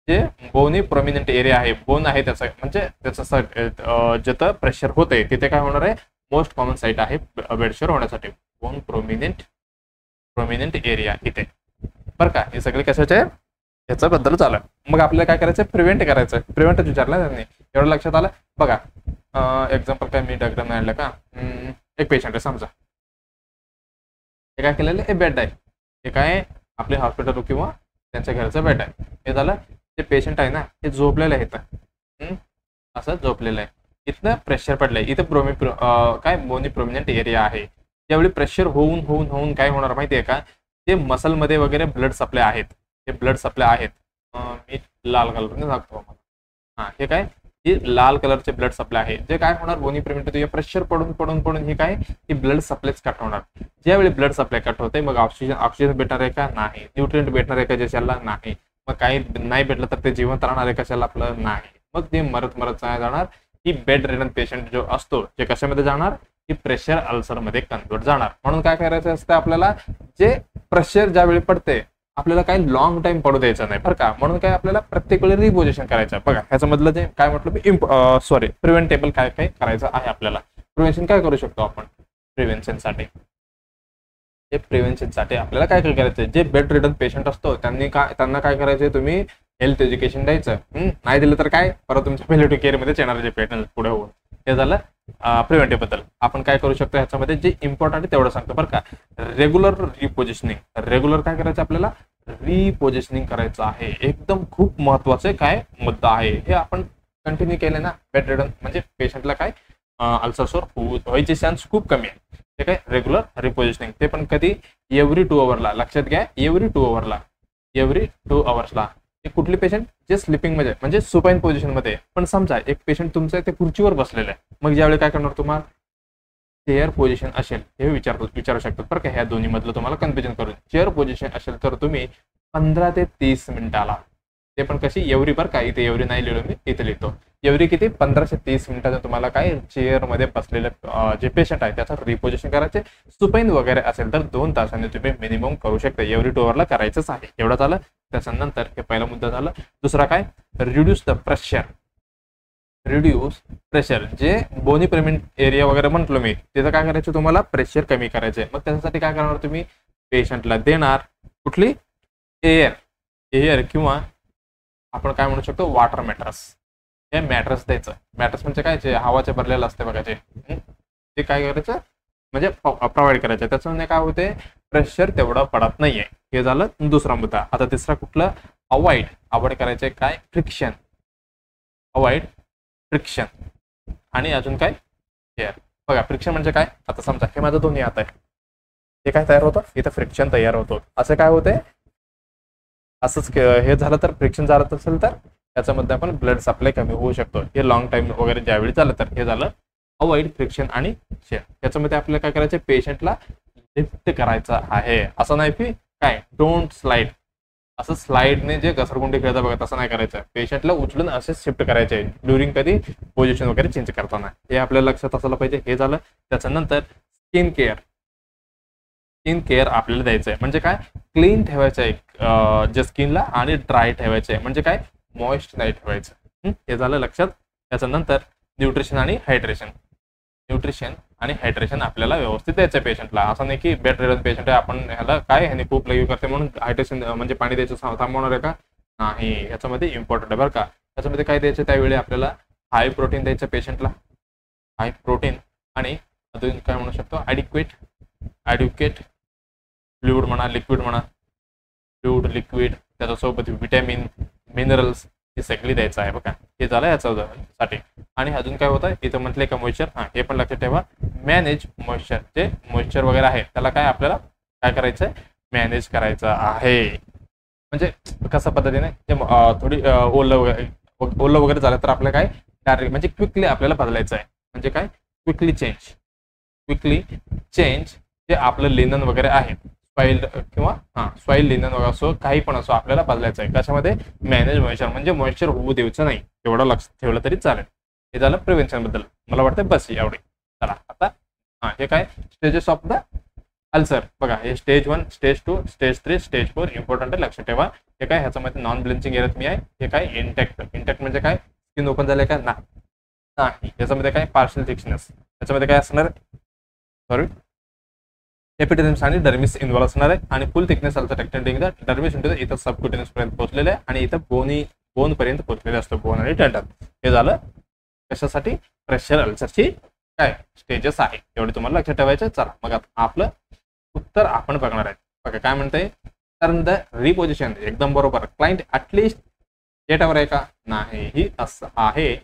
A: जे बोनी प्रोमिनंट एरिया आहे, बोन आहे त्याचा म्हणजे त्याचं जिथं प्रेशर होते तिथे काय होणार आहे, मोस्ट कॉमन साईट आहे बेडशोर होण्यासाठी, बोन प्रोमिनंट एरिया इथे बरं का. हे सगळे कशाचे याच्याबद्दल झालं. मग आपल्याला काय करायचं, प्रिव्हेंट करायचं. प्रिव्हेंटच विचारलं त्यांनी, एवढं लक्षात आलं बघा. एक्झाम्पल काय मी डायग्राम आणलं का, एक पेशंट आहे समजा, हे काय केलेलं आहे, बेड आहे, हे काय आपले हॉस्पिटल किंवा त्यांच्या घरचं बेड आहे. हे झालं, ते पेशंट आहे ना हे झोपलेलं आहे इथं, असं झोपलेलं आहे, इथनं प्रेशर पडलंय, इथं काय बोनी प्रोमिनंट एरिया आहे. त्यावेळी प्रेशर होऊन काय होणार माहिती आहे का, ते मसलमध्ये वगैरे ब्लड सप्लाय आहेत, हे ब्लड सप्लाय आहेत. मी लाल कलरने दाखवतो मला, हे काय, हे लाल कलरचे ब्लड सप्लाय आहे. जे काय होणार, बोनी प्रोमिनंट प्रेशर पडून हे काय, ही ब्लड सप्लायच कट होणार. ज्यावेळी ब्लड सप्लाय कट होते मग ऑक्सिजन भेटणार आहे का, नाही. न्यूट्रिएंट भेटणार आहे का ज्याच्याला, नाही. मग काही नाही भेटलं तर ते जिवंत राहणार आहे कशाला, आपलं नाही. मग ते मरत जाणार. ही बेड रिडन पेशंट जो असतो जे कशामध्ये जाणार, की प्रेशर अल्सरमध्ये कन्वर्ट जाणार. म्हणून काय करायचं असतं आपल्याला, जे प्रेशर ज्यावेळी पडते आपल्याला काही लॉंग टाइम पडू द्यायचं नाही बरं का. म्हणून काय आपल्याला प्रत्येक वेळी रिपोजिशन करायचं बघा. ह्याचं मधलं जे काय म्हटलं मी प्रिव्हेंटेबल काय करायचं आहे आपल्याला. प्रिव्हेन्शन काय करू शकतो आपण प्रिव्हेन्शनसाठी, आपल्याला काय करायचं, जे बेड रिडन पेशंट असतो त्यांना काय करायचं, तुम्ही हेल्थ एज्युकेशन द्यायचं. नाही दिलं तर काय परत तुमच्या पॅलिएटिव्ह केअर मध्ये येणार जे पेशंट पुढे होऊन. हे झालं प्रिव्हेंटिव्ह बद्दल. आपण काय करू शकतो ह्याच्यामध्ये जे इम्पॉर्टंट आहे तेवढं सांगतो बरं का. रेग्युलर रिपोजिशनिंग, रेग्युलर काय करायचं आपल्याला, रिपोजिशनिंग करायचं आहे. एकदम खूप महत्वाचे काय मुद्दा आहे, हे आपण कंटिन्यू केले ना बेड रिडन म्हणजे पेशंटला काय अल्सर व्हायचे चान्स खूप कमी आहे. ते काय रेग्युलर रिपोजिशनिंग, ते पण कधी एव्हरी 2 आवर्सला, लक्षात घ्या एव्हरी 2 आवर्सला. कुठले पेशंट जे स्लिपिंग मध्ये म्हणजे सुपाईन पोझिशन मध्ये. पण समजा एक पेशंट तुमचं ते खुर्चीवर बसलेलं आहे, मग ज्यावेळी काय करणार तुम्हाला, चेअर पोझिशन असेल हे विचारू शकतात बरं का. ह्या दोन्ही मधलं तुम्हाला कन्फ्युजन करून, चेअर पोझिशन असेल तर तुम्ही 15 ते 30 मिनिटाला, ते पण कशी एव्हरी बरं का, इथे एव्हरी नाही लिहिलो मी, इथे लिहितो एव्हरी किती 15 ते 30 मिनिटाचं तुम्हाला काय चेअर मध्ये बसलेले जे पेशंट आहे त्याचं रिपोजिशन करायचे. सुपाईन वगैरे असेल तर 2 तासांनी तुम्ही मिनिमम करू शकता. एव्हरी 2 आवर्सला करायचंच आहे. एवढं झालं. त्याच्यानंतर हे पहिला मुद्दा झाला. दुसरा काय, रिड्यूस द प्रेशर. जे बोनी प्रोमिनंट एरिया वगैरे म्हटलो मी, तिथं काय करायचं तुम्हाला, प्रेशर कमी करायचे. मग त्याच्यासाठी काय करणार तुम्ही, पेशंटला देणार कुठली एअर किंवा आपण काय म्हणू शकतो वॉटर मॅट्रेस. हे मॅट्रेस द्यायचं. मॅट्रेस म्हणजे काय, जे हवाचे भरलेलं असते बघा, ते काय करायचं म्हणजे प्रोव्हाइड करायचं. त्याच्यामुळे काय होते, प्रेशर तेवढं पडत नाहीये. हे झालं दुसरा मुद्दा. आता तिसरा कुठलं, अवॉइड करायचे काय, फ्रिक्शन. आणि अजून काय, एअर. बघा फ्रिक्शन म्हणजे काय, आता समजा हे माझं दोन्ही हात आहे, हे काय तयार होतं, इथं फ्रिक्शन तयार होतं. असं काय होतंय, असंच हे झालं तर, फ्रिक्शन झालं असेल तर त्याच्यामध्ये आपण ब्लड सप्लाय कमी होऊ शकतो. हे लॉंग टाइम वगैरे ज्यावेळी झालं तर. हे झालं अवॉइड, फ्रिक्शन आणि शेअर. त्याच्यामध्ये आपल्याला काय करायचं, पेशंटला लिफ्ट करायचं आहे. असं नाही की काय, डोंट स्लाइड, असं स्लाइडने जे घसरगुंडी खेळता बघा तसं नाही करायचं. पेशंटला उचलून असे शिफ्ट करायचे ड्युरिंग कधी पोझिशन वगैरे चेंज करताना. हे आपल्याला लक्षात असलं पाहिजे. हे झालं. त्याच्यानंतर स्किन केअर आपल्याला द्यायचं आहे. म्हणजे काय, क्लीन ठेवायचं आहे जे स्किनला आणि ड्राय ठेवायचं आहे. म्हणजे काय, मॉइस्ट नाही ठेवायचं. हे झालं लक्षात. त्याच्यानंतर न्यूट्रिशन आणि हायड्रेशन आपल्याला व्यवस्थित द्यायचं पेशंटला. असं नाही की बेड रिडन पेशंट आहे आपण ह्याला काय ह्याने खूप लघवी करते म्हणून हायड्रेशन म्हणजे पाणी द्यायचं थांबवणार आहे का, नाही. ह्याच्यामध्ये इम्पॉर्टंट आहे बरं का. त्याच्यामध्ये काय द्यायचं, त्यावेळी आपल्याला हाय प्रोटीन द्यायचं पेशंटला, हाय प्रोटीन. आणि अजून काय म्हणू शकतो, ॲड्युकेट फ्लुइड म्हणा, लिक्विड त्याच्यासोबत विटॅमिन, मिनरल्स हे सगळी द्यायचं आहे बघा. हे झालं याच्यासाठी. आणि अजून काय होतं इथं म्हटलंय का, मॉइश्चर. हे पण लक्षात ठेवा. मॅनेज मॉइश्चर, जे मॉइश्चर वगैरे आहे त्याला काय आपल्याला काय करायचं, मॅनेज करायचं आहे. म्हणजे कशा पद्धतीने थोडी ओलं वगैरे झालं तर आपल्याला काय डायरेक्ट म्हणजे क्विकली आपल्याला बदलायचं आहे. म्हणजे काय, क्विकली चेंज जे आपलं लिनन वगैरे आहे, स्वाईल लिनन वगैरे असो काही पण असो आपल्याला बदलायचं आहे. कशामध्ये, मॅनेज मॉइश्चर म्हणजे मॉइश्चर होऊ द्यायचं नाही. तेवढं लक्ष ठेवलं तरी चालेल. हे झालं प्रिव्हेन्शन बद्दल. मला वाटतं बस एवढे. चला आता हे काय स्टेजेस ऑफ द अल्सर बघा. हे stage 1, stage 2, stage 3, stage 4 important आहे, लक्षात ठेवा. हे काय ह्याच्यामध्ये नॉन ब्लिंचिंग एरियात मी आहे. हे काय इंटॅक्ट. इंटॅक्ट म्हणजे काय स्किन ओपन झाले का नाही. याच्यामध्ये काय पार्शियल थिकनेस. याच्यामध्ये काय असणार सॉरी एपिडर्मिस आणि डर्मिस इन्व्हॉल्व असणार आहे. आणि full thickness also extending the dermis into इथं सबक्युटेनियस पर्यंत पोहोचलेलं आहे आणि इथं बोन पर्यंत पोहोचलेलं असतं, बोन आणि टेंडन. हे झालं कशासाठी प्रेशर अल्सरची काय स्टेजेस आहे, एवढे तुम्हाला लक्षात ठेवायचं. चला मग आता आपलं उत्तर आपण बघणार आहे. बघा काय म्हणतंय, टर्न द रिपोजिशन. एकदम बरोबर. क्लायंट ॲटलिस्ट 8 आवर आहे का नाही, ही असं आहे.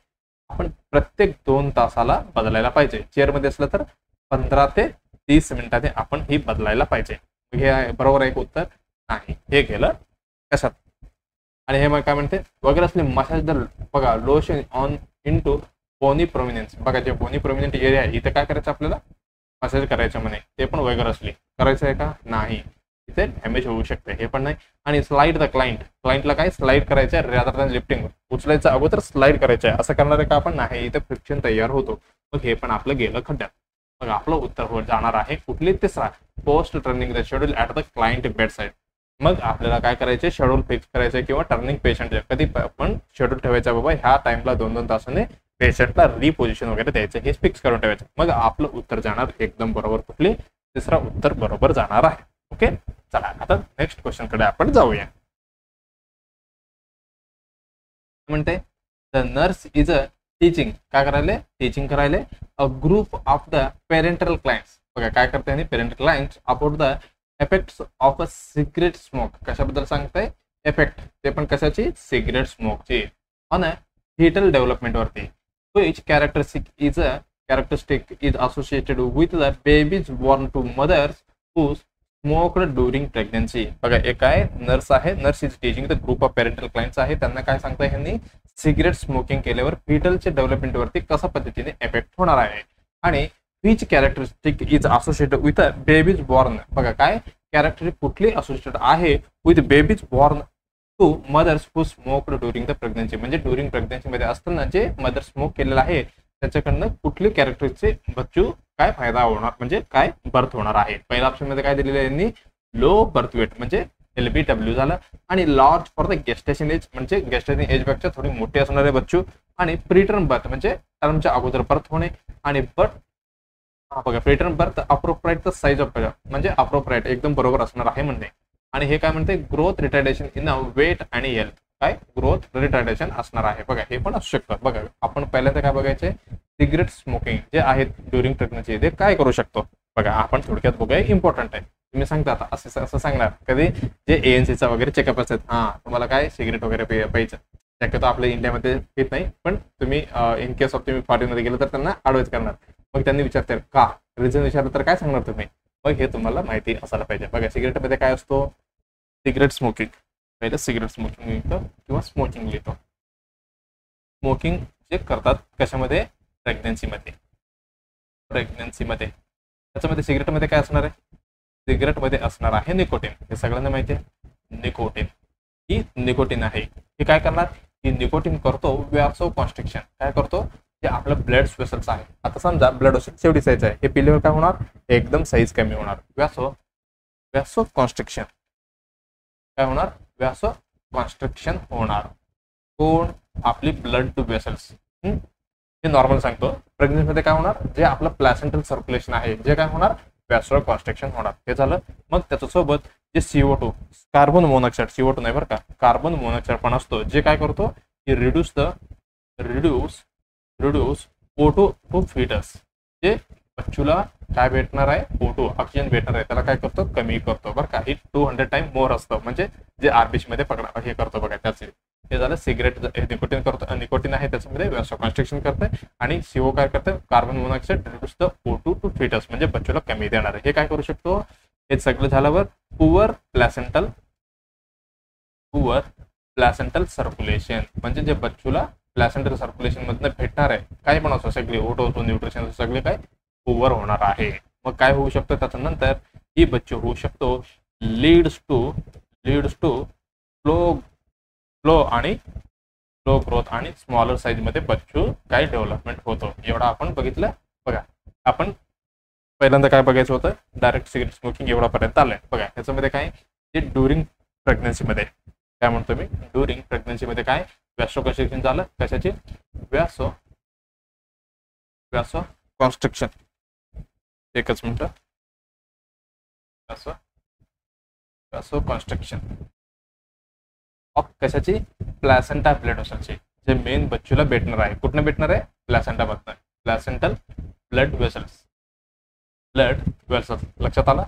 A: आपण प्रत्येक 2 तासाला बदलायला पाहिजे. चेअरमध्ये असलं तर 15 ते 30 मिनिटांनी आपण ही बदलायला पाहिजे. हे बरोबर आहे उत्तर नाही. हे गेलं कशात. आणि हे मग काय म्हणते वगैरे असले मसाज द बघा लोशन ऑन इनटू बोनी प्रोमिनन्स. बघा जे बोनी प्रोमिनंट एरिया आहे इथे काय करायचं आपल्याला मसाज करायचं म्हणे. ते पण वगैरे असली करायचं आहे का नाही, इथे डॅमेज होऊ शकते, हे पण नाही. आणि स्लाइड द क्लायंटला काय स्लाइड करायचं आहे रादर दॅन लिफ्टिंग. उचलायचं अगोदर स्लाइड करायचं आहे, असं करणार आहे का आपण नाही. इथे फ्रिक्शन तयार होतो. मग हे पण आपलं गेलं खड्ड्यात. मग आपलं उत्तर जाणार आहे कुठली तिसरा post turning the schedule at the client bed side. मग आपल्याला काय करायचे शेड्यूल फिक्स करायचं किंवा टर्निंग पेशंट कधी पण शेड्यूल ठेवायचं बाबा ह्या टाइमला 2-2 तासाने पेशंटला रिपोजिशन वगैरे द्यायचं हे फिक्स करून ठेवायचं. मग आपलं उत्तर जाणार एकदम बरोबर कुठले तिसरा उत्तर बरोबर जाणार आहे. ओके चला आता नेक्स्ट क्वेश्चन कडे आपण जाऊया. म्हणते the nurse is a teaching काय करायले टीचिंग करायले a group of the parental clients. बघा काय करते parental clients about the effects of a cigarette smoke. कशाबद्दल सांगताय इफेक्ट, ते पण कशाची सिगरेट स्मोकची ऑन अ fetal डेव्हलपमेंट वरती. which characteristic is associated with the babies born to mothers who smoked during pregnancy. बघा एक आहे नर्स आहे, nurse is teaching the group of parental clients आहे. त्यांना काय सांगताय ह्यांनी सिगरेट स्मोकिंग केल्यावर फिटलच्या डेव्हलपमेंट वरती कशा पद्धतीने इफेक्ट होणार आहे. आणि which characteristic is associated with babies born. बघा काय कॅरेक्टरिस्टिक कुठली असोसिएटेड आहे with babies born to mothers who smoked during the pregnancy. म्हणजे ड्युरिंग प्रेग्नन्सी मध्ये असताना जे मदर स्मोक केलेलं आहे त्याच्याकडनं कुठली कॅरेक्टरचे बच्चू काय फायदा होणार म्हणजे काय बर्थ होणार आहे. पहिल्या ऑप्शन मध्ये काय दिलेलं आहे यांनी लो बर्थ वेट म्हणजे LBW झालं. आणि large for the gestation age म्हणजे गेस्टेशन एज पेक्षा थोडी मोठी असणारे बच्चू. आणि प्रीटर्म बर्थ म्हणजे टर्मच्या अगोदर बर्थ होणे. आणि बघा preterm birth appropriate the size of म्हणजे अप्रोप्राइट एकदम बरोबर असणार आहे म्हणणे. आणि हे काय म्हणते ग्रोथ रिटार्डेशन इन वेट आणि हेल्थ काय ग्रोथ रिटार्डेशन असणार आहे. बघा हे पण असू शकतं. बघा आपण पहिल्यांदा काय बघायचे सिगरेट स्मोकिंग जे आहेत ड्युरिंग प्रेग्नन्सी ते काय करू शकतो. बघा आपण थोडक्यात बघूया इम्पॉर्टंट आहे. तुम्ही सांगता आता असं सांगणार कधी जे ANC वगैरे चेकअप असतात तुम्हाला काय सिगरेट वगैरे प्यायचं शक्यतो आपल्या इंडियामध्ये पित नाही पण तुम्ही इन केस ऑफ तुम्ही फॉरेनमध्ये गेलं तर त्यांना ॲडवाइस करणार. मग त्यांनी विचारतात का रिझन विचारलं तर काय सांगणार तुम्ही. मग हे तुम्हाला माहिती असायला पाहिजे. बघा सिगरेटमध्ये काय असतो सिगरेट स्मोकिंग पहिलं सिगरेट स्मोकिंग लिहितो किंवा स्मोकिंग लिहितो. स्मोकिंग जे करतात कशामध्ये प्रेग्नन्सीमध्ये त्याच्यामध्ये सिगरेटमध्ये काय असणार आहे सिगरेटमध्ये असणार आहे निकोटीन. हे सगळ्यांना माहिती आहे निकोटीन ही निकोटीन आहे. हे काय करणार ही निकोटीन करतो व्यासो कॉन्स्ट्रिक्शन. काय करतो जे आपलं ब्लड वेसल्स आहे. आता समजा ब्लड वेसल शेवटी साईज आहे हे पिल्यावर काय होणार एकदम साईज कमी होणार व्यासो कॉन्स्ट्रिक्शन काय होणार व्यासो कॉन्स्ट्रिक्शन होणार. कोण आपली ब्लड टू वेसल्स हे नॉर्मल सांगतो. प्रेग्नन्सीमध्ये काय होणार जे आपलं प्लॅसेंटल सर्क्युलेशन आहे जे काय होणार व्यासो कॉन्स्ट्रिक्शन होणार. हे झालं. मग त्याच्यासोबत जे CO2 कार्बन मोनॉक्साईड CO2 नाही बरं का कार्बन मोनॉक्साईड पण असतो जे काय करतो की रिड्यूस O2 टू फिटस. जे बच्चूला काय भेटणार आहे O2 ऑक्सिजन भेटणार आहे त्याला काय करतो कमी करतो बरं का. ही 200 टाइम मोर असतं म्हणजे जे RBC मध्ये पकडा हे करतो बघा त्याचे. हे झालं सिगरेट निकोटीन करतो निकोटीन आहे त्याच्यामध्ये व्यासो कॉन्स्ट्रिक्शन करते. आणि CO काय करतं carbon monoxide reduce the O2 to fetus म्हणजे बच्चूला कमी देणार आहे. हे काय करू शकतो हे सगळं झाल्यावर पुअर प्लॅसेंटल सर्क्युलेशन म्हणजे जे बच्चूला प्लॅसेंटल सर्क्युलेशन मधनं भेटणार आहे काय पण असो सगळे O2 न्यूट्रिशन सगळे काय पुअर होणार आहे. मग काय होऊ शकतं त्याच्यानंतर ही बच्चू होऊ शकतो लीड्स टू फ्लो आणि स्लो ग्रोथ आणि स्मॉलर साईज मध्ये बच्चू काय डेव्हलपमेंट होतो, एवढा आपण बघितलं. बघा आपण पहिल्यांदा काय बघायचं होतं, डायरेक्ट सिगरेट स्मोकिंग एवढापर्यंत आलंय. बघा ह्याच्यामध्ये काय जे ड्युरिंग प्रेग्नन्सीमध्ये काय म्हणतो मी, ड्युरिंग प्रेग्नन्सीमध्ये काय व्यासो कन्स्ट्रक्शन झालं, कशाची व्यासो कॉन्स्ट्रक्शन, एकच मिनिट, व्यासो कॉन्स्ट्रक्शन ऑफ कशाची, प्लॅसेंटा ब्लड वेसलची, जे मेन बच्चूला भेटणार आहे. कुठनं भेटणार आहे, प्लॅसेंटा मधनं, प्लॅसेंटल ब्लड वेसल्स, लक्षात आला.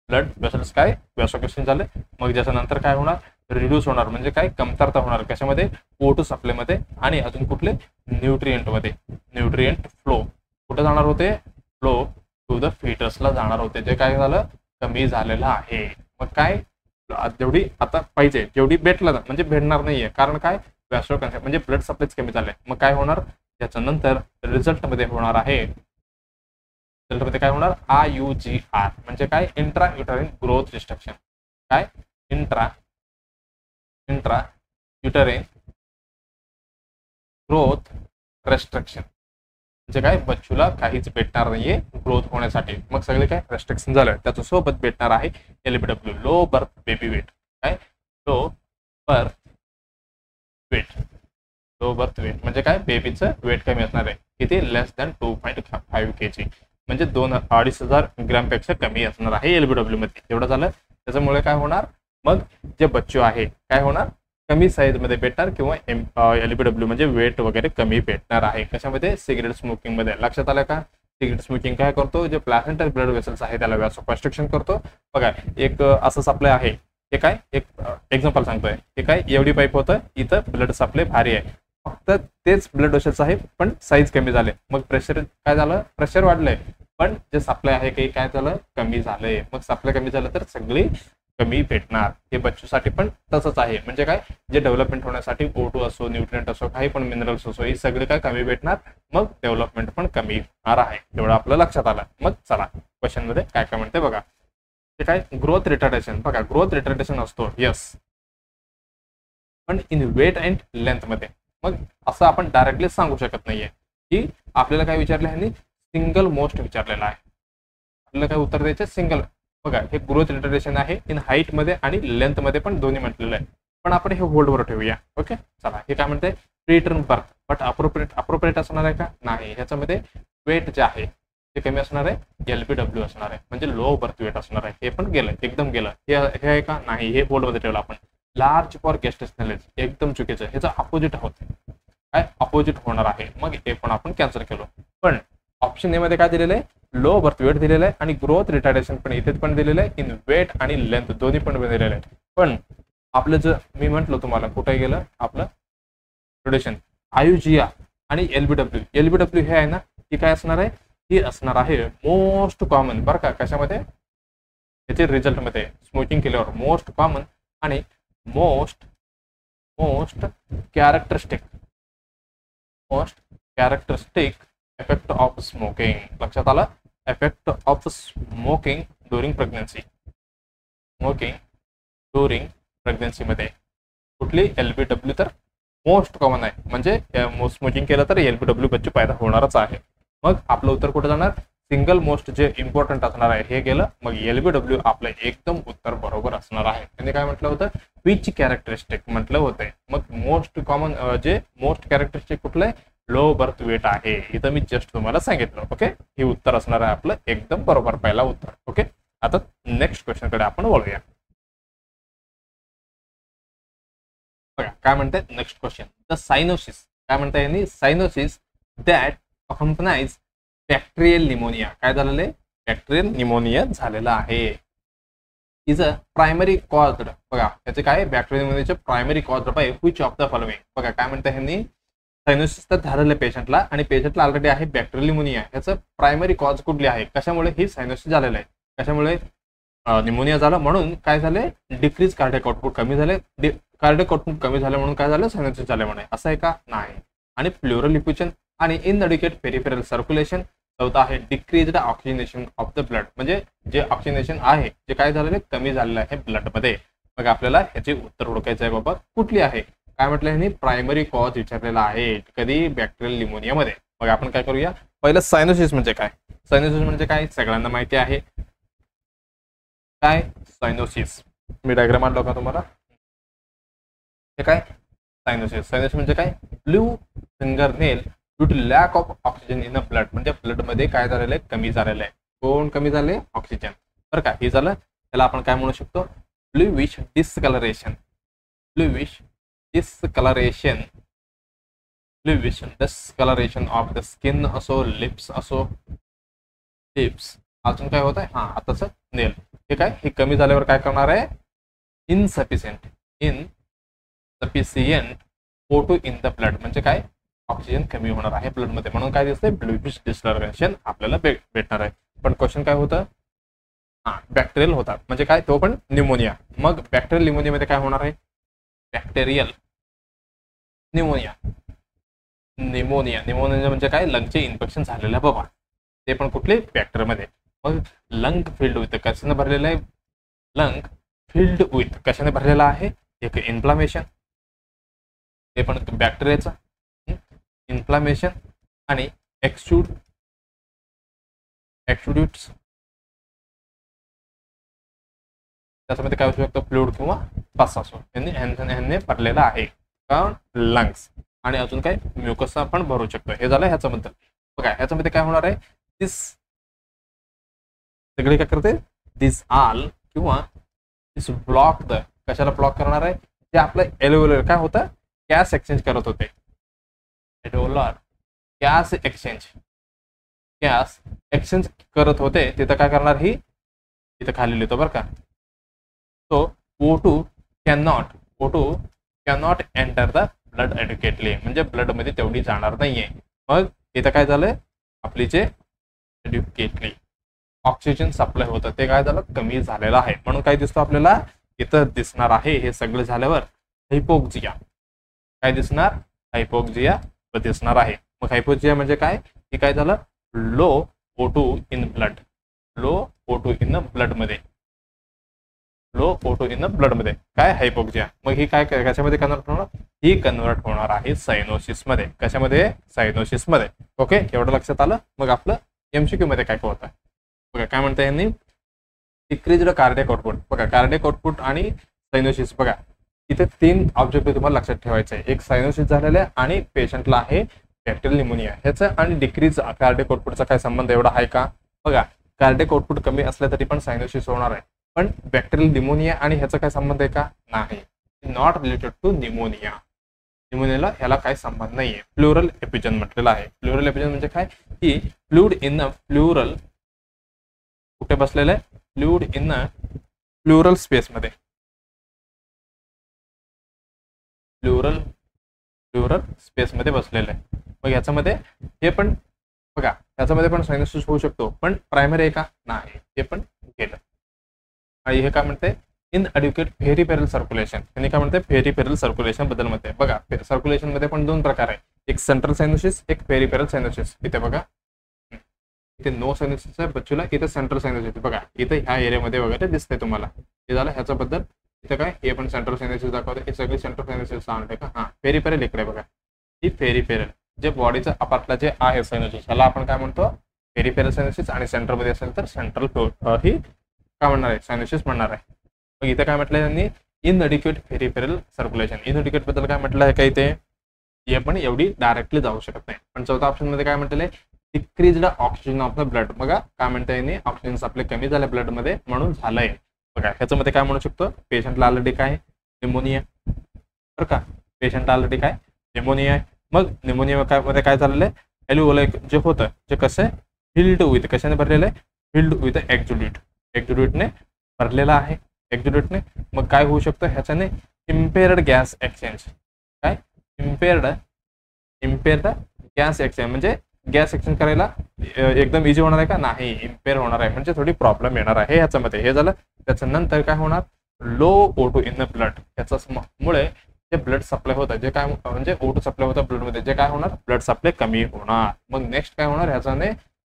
A: ब्लड वेसल्स काय व्यासोकन्स्ट्रक्शन झाले. मग त्याच्यानंतर काय होणार, रिड्यूस होणार, म्हणजे काय कमतरता होणार कशामध्ये, O2 सप्लायमध्ये आणि अजून कुठले न्यूट्रिएंट मध्ये. न्यूट्रिएंट फ्लो कुठे जाणार होते, फ्लो टू द फिटसला जाणार होते, जे काय झालं कमी झालेलं आहे. मग काय जेवढी आता पाहिजे जेवढी भेटलं म्हणजे भेटणार नाहीये, कारण काय व्यासोकन्स्ट्रक्शन म्हणजे ब्लड सप्लायच कमी झालंय. मग काय होणार, त्याच्यानंतर रिझल्ट मध्ये होणार आहे, रिझल्ट मध्ये काय होणार, IUGR म्हणजे काय, इंट्रा युटराइन ग्रोथ रिस्ट्रिक्शन. काय इंट्रा युटराइन ग्रोथ रेस्ट्रिक्शन म्हणजे काय, बच्चूला काहीच भेटणार नाहीये ग्रोथ होण्यासाठी. मग सगळे काय रेस्ट्रिक्शन झालं, त्याच्या सोबत भेटणार आहे LBW, low birth baby weight. काय लो बर्थ वेट म्हणजे काय, बेबीचं वेट कमी असणार आहे. किती, लेस दॅन 2.5 kg म्हणजे 2-2.5 ग्रॅम पेक्षा कमी असणार आहे LBW मध्ये. एवढं झालं, त्याच्यामुळे काय होणार, मग जे बच्चू आहे काय होणार, कमी साईज मध्ये भेटणार किंवा LBW म्हणजे वेट वगैरे कमी भेटणार आहे. कशामध्ये, सिगरेट स्मोकिंग मध्ये. लक्षात आलं का, सिगरेट स्मोकिंग काय करतो, जे प्लॅसेंटल ब्लड वेसल्स आहे त्याला व्यासोकन्स्ट्रक्शन करतो. बघा एक असं सप्लाय आहे, हे काय एक एक्झाम्पल सांगतोय, हे काय एवढी पाईप होतं, इथं ब्लड सप्लाय भारी आहे, फक्त तेच ब्लड वेसल्स आहे पण साईज कमी झाले. मग प्रेशर काय झालं, प्रेशर वाढलंय पण जे सप्लाय आहे काही काय झालं, कमी झालंय. मग सप्लाय कमी झालं तर सगळी कमी भेटणार. हे बच्चूसाठी पण तसंच आहे, म्हणजे काय जे डेव्हलपमेंट होण्यासाठी O2 असो, न्यूट्रिएंट असो, काही पण मिनरल्स असो, हे सगळे काय कमी भेटणार, मग डेव्हलपमेंट पण कमी होणार आहे. एवढं आपलं लक्षात आलं. मग चला क्वेश्चन मध्ये काय काय म्हणते बघा. ते काय ग्रोथ रिटार्डेशन, बघा ग्रोथ रिटार्डेशन असतो यस, पण इन वेट अँड लेंथ मध्ये. मग असं आपण डायरेक्टली सांगू शकत नाहीये की आपल्याला काय विचारलं ह्यांनी, सिंगल मोस्ट विचारलेला आहे, आपल्याला काय उत्तर द्यायचं सिंगल. बघा हे ग्रोथ रिटार्डेशन आहे इन हाईट मध्ये आणि लेंथ मध्ये पण दोन्ही म्हटलेलं आहे, पण आपण हे होल्डवर ठेवूया. ओके चला, हे काय म्हणते, प्रीटर्म बर्थ, बट अप्रोप्रिएट असणार आहे का, नाही. ह्याच्यामध्ये वेट जे आहे ते कमी असणार आहे, LBW असणार आहे, म्हणजे लो बर्थ वेट असणार आहे. हे पण गेलं, एकदम गेलं. हे आहे का, नाही. हे होल्डमध्ये ठेवलं आपण. लार्ज फॉर गेस्टेशनल एज, एकदम चुकीचं, ह्याचं अपोजिट होत, काय अपोजिट होणार आहे. मग हे पण आपण कॅन्सल केलं. पण ऑप्शन ए मध्ये काय दिलेलं आहे, लो बर्थ वेट दिलेलं आहे आणि ग्रोथ रिटार्डेशन पण इथे पण दिलेलं आहे, इन वेट आणि लेंथ दोन्ही पण दिलेलं आहे. पण आपलं जर मी म्हटलं तुम्हाला कुठे गेलं आपलं रिटार्डेशन, IUGR आणि LBW हे आहे ना, ही काय असणार आहे, ही असणार आहे मोस्ट कॉमन बरं का. कशामध्ये, याचे रिझल्ट मध्ये स्मोकिंग केल्यावर मोस्ट कॉमन आणि most characteristic effect of smoking. लक्षात आलं, effect of smoking during pregnancy. मध्ये कुठली, LBW तर मोस्ट कॉमन आहे, म्हणजे स्मोकिंग केलं तर LBW बच्चू पैदा होणारच आहे. मग आपलं उत्तर कुठे जाणार, सिंगल मोस्ट जे इम्पॉर्टंट असणार आहे हे गेलं. मग LBW आपलं एकदम उत्तर बरोबर असणार आहे. त्यांनी काय म्हटलं होतं, विच कॅरेक्टरिस्टिक म्हटलं होतं. मग मोस्ट कॉमन जे मोस्ट कॅरेक्टरिस्टिक कुठलं, लो बर्थ वेट आहे. इथं मी जस्ट तुम्हाला सांगितलं. ओके, हे उत्तर असणार आहे आपलं एकदम बरोबर पहिला उत्तर. ओके, आता नेक्स्ट क्वेश्चन कडे आपण वळूया. बघा काय म्हणते नेक्स्ट क्वेश्चन, द सायनोसिस. काय म्हणता यांनी, cyanosis that accompanies bacterial pneumonia. काय झालेलं आहे, बॅक्टेरियल निमोनिया झालेला आहे. Is a primary caused. बघा त्याचे काय, बॅक्टेरियल निमोनियाचे primary caused by which of the following. बघा काय म्हणता यांनी, सायनोसिस तर झालेलं आहे पेशंटला आणि पेशंटला ऑलरेडी आहे बॅक्टेरियल निमोनिया. ह्याचं प्रायमरी कॉज कुठली आहे, कशामुळे ही सायनोसिस झालेलं आहे, कशामुळे निमोनिया झाला म्हणून काय झाले, डिक्रीज कार्डियक आउटपुट कमी झाले. कार्डियक आउटपुट कमी झाले म्हणून काय झालं, सायनोसिस झाले म्हणे, असं आहे का, नाही. आणि प्लुरल इफ्युजन आणि इनएडिक्वेट पेरिफेरल सर्क्युलेशन. चौथा आहे decreased oxygenation of the blood, म्हणजे जे ऑक्सिजनेशन आहे जे काय झालेलं कमी झालेलं आहे ब्लड मध्ये. मग आपल्याला ह्याचे उत्तर ओळखायचं आहे बाबा कुठली आहे, काय म्हटलं यांनी प्रायमरी कॉज विचारलेला आहे कधी बॅक्टेरियल निमोनियामध्ये. मग आपण काय करूया, पहिलं सायनोसिस म्हणजे काय. सायनोसिस म्हणजे काय सगळ्यांना माहिती आहे. काय सायनोसिस, मी डायग्राम आणलो का तुम्हाला, हे काय सायनोसिस. सायनोसिस म्हणजे काय, blue fingernail due to lack of oxygen in a blood, म्हणजे ब्लड मध्ये काय झालेलं आहे, कमी झालेलं आहे. कोण कमी झाले, ऑक्सिजन. बरं का, हे झालं. त्याला आपण काय म्हणू शकतो, bluish discolouration. Bluish discolouration, bluish discolouration of the skin असो, लिप्स असो, लिप्स. अजून काय होत आहे, हा आताच नेल. हे काय, हे कमी झाल्यावर काय करणार आहे, insufficient O2 in the blood, म्हणजे काय ऑक्सिजन कमी होणार आहे ब्लड मध्ये, म्हणून काय दिसतंय ब्लूइश डिस्कलरेशन आपल्याला भेटणार आहे. पण क्वेश्चन काय होतं, हा बॅक्टेरियल होता, म्हणजे काय तो पण न्यूमोनिया. मग बॅक्टेरियल न्यूमोनियामध्ये काय होणार आहे, बॅक्टेरियल न्यूमोनिया. निमोनिया म्हणजे काय, लंगचे इन्फेक्शन झालेलं आहे बाबा, ते पण कुठले बॅक्टेरियामध्ये. मग लंग फिल्ड विथ कशाने भरलेलं आहे, लंग फिल्ड विथ कशाने भरलेला आहे, एक इन्फ्लामेशन, ते पण बॅक्टेरियाचा इन्फ्लामेशन आणि एक्सुड्यूट्स. त्याच्यामध्ये काय होऊ शकतं, फ्लूइड किंवा पस असो, यांनी भरलेला आहे कारण लंग्स. आणि अजून काय म्युकस पण भरू शकतो. हे झालं ह्याच्याबद्दल. बघा ह्याच्यामध्ये काय होणार आहे, दिस सगळे काय करते, दिस आल किंवा दिस ब्लॉक द, कशाला ब्लॉक करणार आहे, जे आपलं एल्व्होलर काय होतं, गॅस एक्सचेंज करत होते, एल्व्होलर गॅस एक्सचेंज करत होते, तिथं काय करणार, ही इथं खाली लिहितो बरं का. So O2 cannot enter the blood adequately, म्हणजे ब्लड मध्ये तेवढी जाणार नाहीये. मग इथं काय झालं, आपली जे ॲडिक्वेटली ऑक्सिजन सप्लाय होतं ते काय झालं, कमी झालेलं आहे. म्हणून काय दिसतो आपल्याला इथं दिसणार आहे, हे सगळं झाल्यावर हायपोक्सिया. काय दिसणार, हायपोक्सिया दिसणार आहे. मग हायपोक्सिया म्हणजे काय, हे काय झालं, low O2 in blood, low O2 in blood मध्ये, लो O2 इन ब्लड मध्ये काय हायपोक्सिया. मग ही काय कशामध्ये कन्वर्ट होणार, ही कन्वर्ट होणार आहे सायनोसिस मध्ये. कशामध्ये, सायनोसिस मध्ये. ओके, एवढं लक्षात आलं. मग आपलं MCQ मध्ये काय होतं बघा, काय म्हणतं यांनी, डिक्रीज्ड कार्डियक आउटपुट. बघा कार्डियक आउटपुट आणि सायनोसिस, बघा इथे 3 ऑब्जेक्टिव्ह तुम्हाला लक्षात ठेवायचे आहे. एक सायनोसिस झालेलं आहे आणि पेशंटला आहे बॅक्टेरियल निमोनिया. ह्याचा आणि डिक्रीज कार्डियक आउटपुटचा काय संबंध एवढा आहे का, बघा कार्डियक आउटपुट कमी असलं तरी पण सायनोसिस होणार आहे, पण बॅक्टेरियल निमोनिया आणि ह्याचा काय संबंध आहे का, नाही. Not related to pneumonia. निमोनियाला ह्याला काय संबंध नाहीये. प्लुरल एपिजन म्हटलेलं आहे. प्लुरल एपिजन म्हणजे काय, की फ्लुइड इन अ प्लुरल, कुठे बसलेलं आहे, fluid in a plural space मध्ये, प्लुरल स्पेस मध्ये बसलेलं आहे. मग याच्यामध्ये हे पण बघा, याच्यामध्ये पण सायनोसिस होऊ शकतो, पण प्रायमरी आहे का, नाही, हे पण गेलं. आणि हे काय म्हणते, इन ॲडिक्वेट पेरिफेरल सर्क्युलेशन. त्यांनी काय म्हणते, पेरिफेरल सर्क्युलेशन बद्दल म्हणते. बघा सर्क्युलेशन मध्ये पण 2 प्रकार आहे, एक सेंट्रल सायनोसिस, एक पेरिफेरल सायनोसिस. इथे बघा, इथे नो सायनोसिस आहे बच्चूला, इथे सेंट्रल सायनोसिस. बघा इथे ह्या एरियामध्ये वगैरे दिसतंय तुम्हाला. हे झालं ह्याच्याबद्दल. इथं काय, हे पण सेंट्रल सायनोसिस दाखवते, हे सगळे सेंट्रल सायनोसिस आणते का, हा पेरिफेरल इकडे बघा, ही पेरिफेरल जे बॉडीचं अपार्टला जे आहे सायनोसिस, ह्याला आपण काय म्हणतो, पेरिफेरल सायनोसिस. आणि सेंट्रल मध्ये असेल तर सेंट्रल ही काय म्हणणार आहे, सायनोसिस म्हणणार आहे. मग इथं काय म्हटलं त्यांनी, इनएडिक्वेट पेरिफेरल सर्क्युलेशन. इनएडिक्वेट बद्दल काय म्हटलं आहे का, इथे हे पण एवढी डायरेक्टली जाऊ शकत नाही. पण चौथ्या ऑप्शन मध्ये काय म्हटलेलं आहे, decreased oxygen of the blood. बघा काय म्हणता येईल, ऑक्सिजन सप्लाय कमी झाले ब्लड मध्ये म्हणून झालंय. बघा ह्याच्यामध्ये काय म्हणू शकतो, पेशंटला ऑलरेडी काय निमोनिया, बरं का, पेशंटला ऑलरेडी काय निमोनिया आहे. मग निमोनिया मध्ये काय झालेलं आहे, एल्व्होलर जे होतं, जे कसं फिल्ड विथ, कशाने भरलेलं आहे, फिल्ड विथ एक्झुडेटने भरलेला आहे, एक्झुडेटने. मग काय होऊ शकतं ह्याच्याने, इम्पेअर्ड गॅस एक्सचेंज. काय इम्पेअर्ड गॅस एक्सचेंज, म्हणजे गॅस एक्सचेंज करायला एकदम इझी होणार आहे का, नाही, इम्पेअर होणार आहे, म्हणजे थोडी प्रॉब्लेम येणार आहे ह्याच्यामध्ये. हे झालं. त्याच्यानंतर काय होणार, low O2 in the blood. त्याच्यामुळे जे ब्लड सप्लाय होतं, जे काय म्हणजे O2 सप्लाय होतं ब्लडमध्ये, जे काय होणार, ब्लड सप्लाय कमी होणार. मग नेक्स्ट काय होणार, ह्याच्याने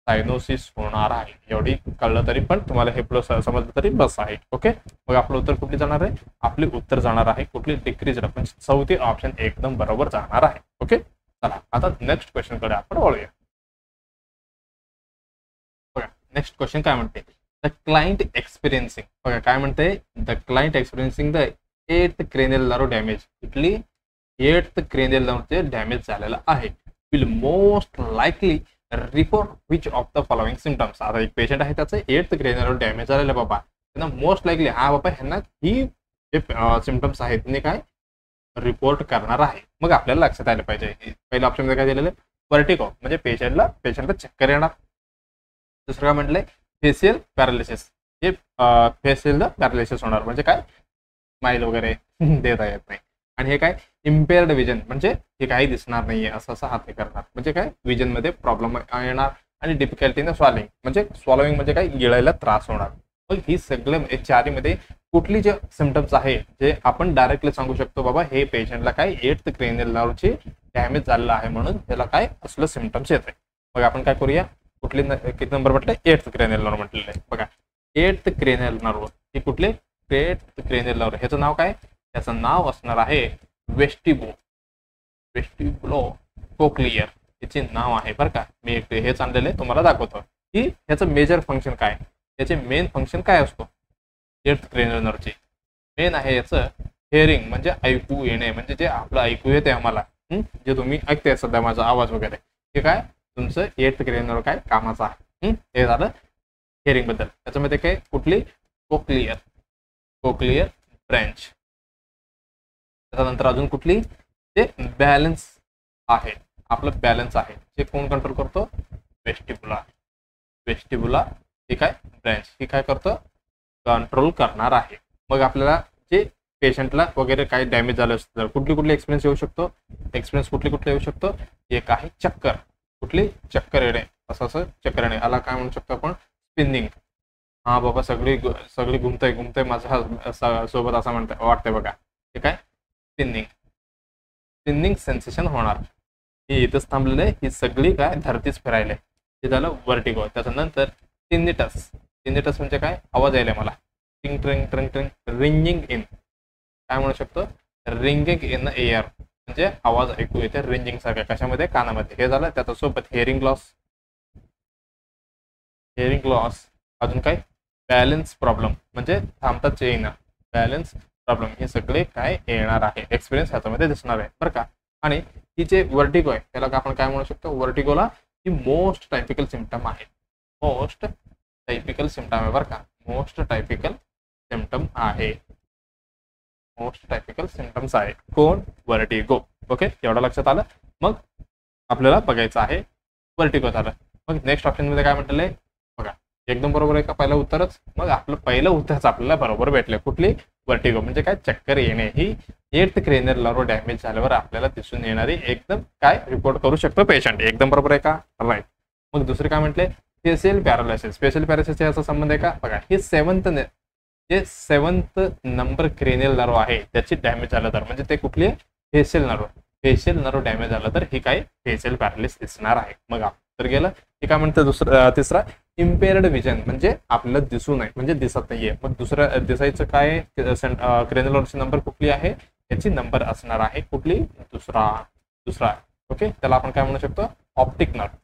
A: सायनोसिस होणार आहे. एवढी कळलं तरी पण तुम्हाला हे प्लस समजलं तरी बस आहे. ओके, मग आपलं उत्तर कुठली जाणार आहे? आपले उत्तर जाणार आहे कुठली? डिक्रीज म्हणजे चौथी ऑप्शन एकदम बरोबर जाणार आहे. ओके, चला आता नेक्स्ट क्वेश्चन कडे आपण वळूया. बघा नेक्स्ट क्वेश्चन काय म्हणते? द क्लायंट एक्सपिरियन्सिंग, बघा काय म्हणते? The client experiencing the 8th cranial nerve damage. कुठली? 8th cranial nerve डॅमेज झालेला आहे. Will most likely report which of the following symptoms. आता एक पेशंट आहे त्याचं 8th cranial nerve डॅमेज झालेलं बाबा, त्यांना मोस्ट लाईकली हा बाबा ह्यांना ही जे सिम्टम्स आहेत ते काय रिपोर्ट करणार आहे. मग आपल्याला लक्षात आलं पाहिजे पहिल्या ऑप्शन मध्ये काय दिलेलं? वर्टिगो म्हणजे पेशंटला चक्कर येणार. दुसरं काय म्हटलंय? फेशियल पॅरालिसिस, हे फेशियल पॅरालिसिस होणार म्हणजे काय स्माईल वगैरे देता येत नाही. आणि हे काय? इम्पेअर्ड विजन म्हणजे हे काही दिसणार नाहीये असं हात करणार म्हणजे काय विजन मध्ये प्रॉब्लेम येणार. आणि डिफिकल्टी इन स्वॉलोविंग म्हणजे काय गिळायला त्रास होणार. मग ही सगळं चारीमध्ये कुठली जे सिम्टम्स आहे जे आपण डायरेक्टली सांगू शकतो बाबा हे पेशंटला काय 8th cranial nerve ची डॅमेज झालेला आहे म्हणून त्याला काय असलं सिम्टम्स येत आहे. मग आपण काय करूया? कुठली किती नंबर म्हटलं? 8th cranial nerve म्हटलेलं आहे. बघा 8th cranial nerve ही कुठले? 8th cranial nerve ह्याचं नाव काय? त्याचं नाव असणार आहे वेस्टिब्युलो कोक्लियर. याचे नाव आहे बरं का. मी एक हेच आणलेले तुम्हाला दाखवतो की ह्याचं मेजर फंक्शन काय, याचे मेन फंक्शन काय असतो. 8th cranial nerve चे मेन आहे याचं हिअरिंग म्हणजे ऐकू येणे, म्हणजे जे आपलं ऐकू येते आम्हाला, जे तुम्ही ऐकताय सध्या माझा आवाज वगैरे, हे काय तुमचं 8th cranial nerve काय कामाचं आहे. हे झालं हिअरिंग बद्दल. त्याच्यामध्ये काय कुठली? Cochlear branch. त्याच्यानंतर अजून कुठली? ते बॅलन्स आहे, आपलं बॅलन्स आहे जे कोण कंट्रोल करतो? वेस्टिब्युला हे काय ब्रँच हे काय करतो? कंट्रोल करणार आहे. मग आपल्याला जे पेशंटला वगैरे काय डॅमेज झालं असतं कुठली एक्सपिरियन्स येऊ शकतो? एक्सपिरियन्स कुठली येऊ शकतो? एक आहे चक्कर. कुठली? चक्कर येणे. असं चक्कर येणे याला काय म्हणू शकतो आपण? स्पिनिंग. हा बाबा सगळी घुमतय माझ्या सोबत असं वाटतंय बघा. हे काय? स्पिनिंग सेन्सेशन होणार. हे इथंच थांबलेलं आहे. ही सगळी काय धरतीच फिरायला. हे झालं वर्टिगो. त्याच्यानंतर टिनिटस म्हणजे काय? आवाज यायला मला. टिंग ट्रिंग ट्रिंग ट्रिंग रिंगिंग इन. काय म्हणू शकतो? रिंगिंग इन द एअर म्हणजे आवाज ऐकू येते रिंगिंग सारखं कशामध्ये? कानामध्ये. हे झालं. त्याच्यासोबत हिअरिंग लॉस. अजून काय? बॅलन्स प्रॉब्लेम म्हणजे थांबताच येईना. बॅलन्स प्रॉब्लेम हे सगळे काय येणार आहे. एक्सपिरियन्स ह्याच्यामध्ये दिसणार आहे बरं का. आणि ही जे वर्टिगो आहे त्याला आपण काय म्हणू शकतो? वर्टिगोला ही मोस्ट टायपिकल सिम्पटम आहे. मोस्ट टायपिकल सिम्पटम आहे. कोण? वर्टिगो. ओके, एवढं लक्षात आलं. मग आपल्याला बघायचं आहे वर्टिगो झालं. मग नेक्स्ट ऑप्शन मध्ये काय म्हटलेलं आहे बघा. एकदम बरोबर आहे का पहिलं उत्तरच? मग आपलं पहिलं उत्तरच आपल्याला बरोबर भेटलं. कुठली? वर्टिगो म्हणजे काय चक्कर येणे ही 8th cranial nerve डॅमेज झाल्यावर आपल्याला दिसून येणारी एकदम काय रिपोर्ट करू शकतो पेशंट. एकदम बरोबर आहे का? राईट. मग दुसरे काय म्हटले? फेशियल पॅरालिसिस याचा संबंध आहे का? बघा हे 7th नंबर cranial nerve आहे त्याची डॅमेज झालं तर म्हणजे ते कुठली? फेशियल नर्व डॅमेज झालं तर ही काय फेशियल पॅरालिसिस दिसणार आहे. मग तर गेलं. हे काय म्हणतं? तिसरा इम्पेअर्ड विजन म्हणजे आपल्याला दिसू नये म्हणजे दिसत नाहीये. मग दुसरं दिसायचं काय? cranial nerve नंबर कुठली आहे? याची नंबर असणार आहे कुठली? दुसरा. ओके, त्याला आपण काय म्हणू शकतो? Optic nerve.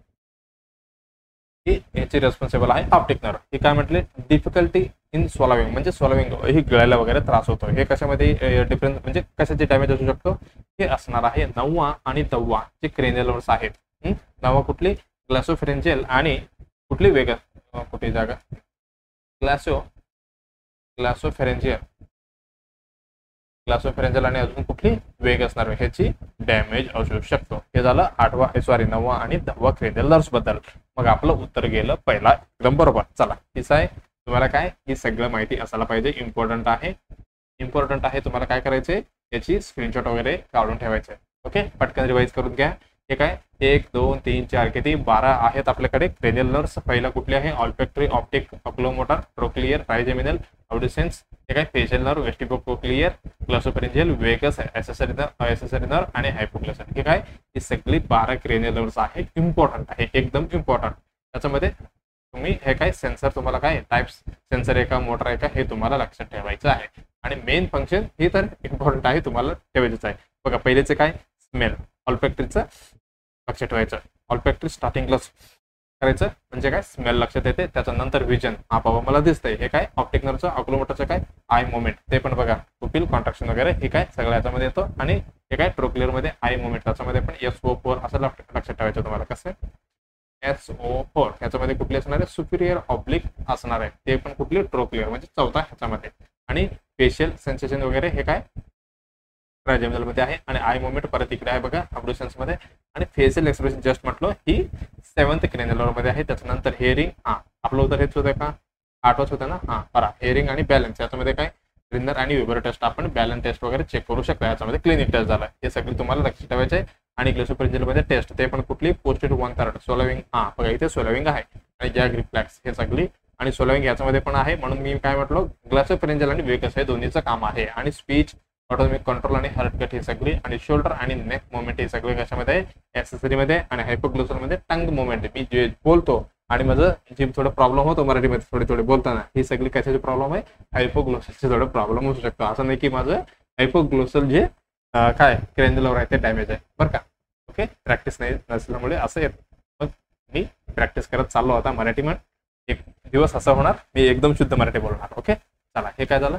A: याची रेस्पॉन्सिबल आहे ऑप्टिक नर्व. हे काय म्हटले? डिफिकल्टी इन स्वॉलोविंग म्हणजे स्वॉलोविंग ही गिळायला वगैरे त्रास होतो. हे कशामध्ये डिफरन्स म्हणजे कशाची डॅमेज असू शकतो? हे असणार आहे 9वा आणि 10वा जे cranial nerves आहेत. 9वा कुठली? ग्लॅसोफेरेंजियल आणि कुठली वेगळ कुठे जागा? ग्लॅसोफेरेंजियल आणि अजून कुठली? वेगस नर्व ह्याची डॅमेज असू शकतो. हे झालं 9वा आणि 10वा cranial nerves बद्दल. मग आपलं उत्तर गेलं पहिला एकदम बरोबर. चला तिसरा आहे. तुम्हाला काय ही सगळं माहिती असायला पाहिजे. इम्पॉर्टंट आहे. तुम्हाला काय करायचे? याची स्क्रीनशॉट वगैरे काढून ठेवायचे. ओके, पटकन रिवाइज करून घ्या. हे काय 1 2 3 4 किती 12 आहेत आपल्याकडे cranial nerves. पहिला कुठली आहे? Olfactory, optic, oculomotor, trochlear, trigeminal, abducens. हे काय? Facial nerve, vestibulocochlear, glossopharyngeal, vagus, accessory nerve आणि हायपोग्लॉसल. हे काय? ही सगळी 12 cranial nerves आहेत. इम्पॉर्टंट आहे, एकदम इम्पॉर्टंट. त्याच्यामध्ये तुम्ही हे काय सेन्सर तुम्हाला काय टाइप्स सेन्सर आहे का मोटर आहे का हे तुम्हाला लक्षात ठेवायचं आहे. आणि मेन फंक्शन हे तर इम्पॉर्टंट आहे तुम्हाला ठेवायचं आहे. बघा पहिलेचं काय स्मेल ऑल्फॅक्टरीचं लक्षात ठेवायचं. ऑल्फॅक्टरी स्टार्टिंगला करायचं म्हणजे काय स्मेल लक्षात येते. त्याच्यानंतर विजन हा बाबा मला दिसतंय हे काय ऑप्टिक नर्वचं ऑक्युलोमोटरचं काय आय मुवमेंट ते पण बघा पुपिल कॉन्ट्रॅक्शन वगैरे हे काय सगळं याच्यामध्ये येतो. आणि हे काय ट्रोक्लिअर मध्ये आय मुवमेंट त्याच्यामध्ये पण SO4 असं लक्षात ठेवायचं तुम्हाला. कसं SO4 ह्याच्यामध्ये कुठले असणार आहे सुपिरियर ऑब्लिक असणार आहे ते पण कुठले ट्रोक्लिअर म्हणजे चौथा ह्याच्यामध्ये. आणि फेशियल सेन्सेशन वगैरे हे काय ट्रायजेमिनल मध्ये आहे. आणि आय मुवमेंट परत इकडे आहे बघा अब्डुसेन्स मध्ये. आणि फेशियल एक्सप्रेशन जस्ट म्हटलं ही 7th क्रेनियल मध्ये आहे. त्याच्यानंतर हेअरिंग आपलं उत्तर हेच होतं का 8वाच होतं ना बरा हेअरिंग आणि बॅलन्स याच्यामध्ये काय रिनर आणि वेबर टेस्ट आपण बॅलन्स टेस्ट वगैरे चेक करू शकता. याच्यामध्ये क्लिनिक टेस्ट झाला हे सगळे तुम्हाला लक्षात ठेवायचे आहे. आणि ग्लोसोफरेंजियल मध्ये टेस्ट ते पण कुठली पोस्टेड 1/3 सोलोविंग बघा इथे सोलोविंग आहे आणि गॅग रिफ्लॅक्स हे सगळी आणि सोलोविंग याच्यामध्ये पण आहे. म्हणून मी काय म्हटलं ग्लोसोफरेंजियल आणि वेगस हे दोन्हीचं काम आहे. आणि स्पीच ऑटोनॉमिक कंट्रोल आणि हार्टकट हे सगळी आणि शोल्डर आणि नेक मुवमेंट हे सगळे कशामध्ये आहे ॲक्सेसरी मध्ये. आणि हायपोग्लोसल मध्ये टंग मुवमेंट मी जे बोलतो आणि माझं जे थोडं प्रॉब्लेम होतो मराठीमध्ये थोडे बोलताना ही सगळी कशाची प्रॉब्लेम आहे हायपोग्लोसलचे थोडं प्रॉब्लेम होऊ शकतो. असं नाही की माझं हायपोग्लोसल जे काय क्रेनियलवर आहे ते डॅमेज आहे बरं का. ओके प्रॅक्टिस नाही नसल्यामुळे असं येत. मग मी प्रॅक्टिस करत चाललो होता मराठी म्हण एक दिवस असं होणार मी एकदम शुद्ध मराठी बोलणार. ओके चला हे काय झालं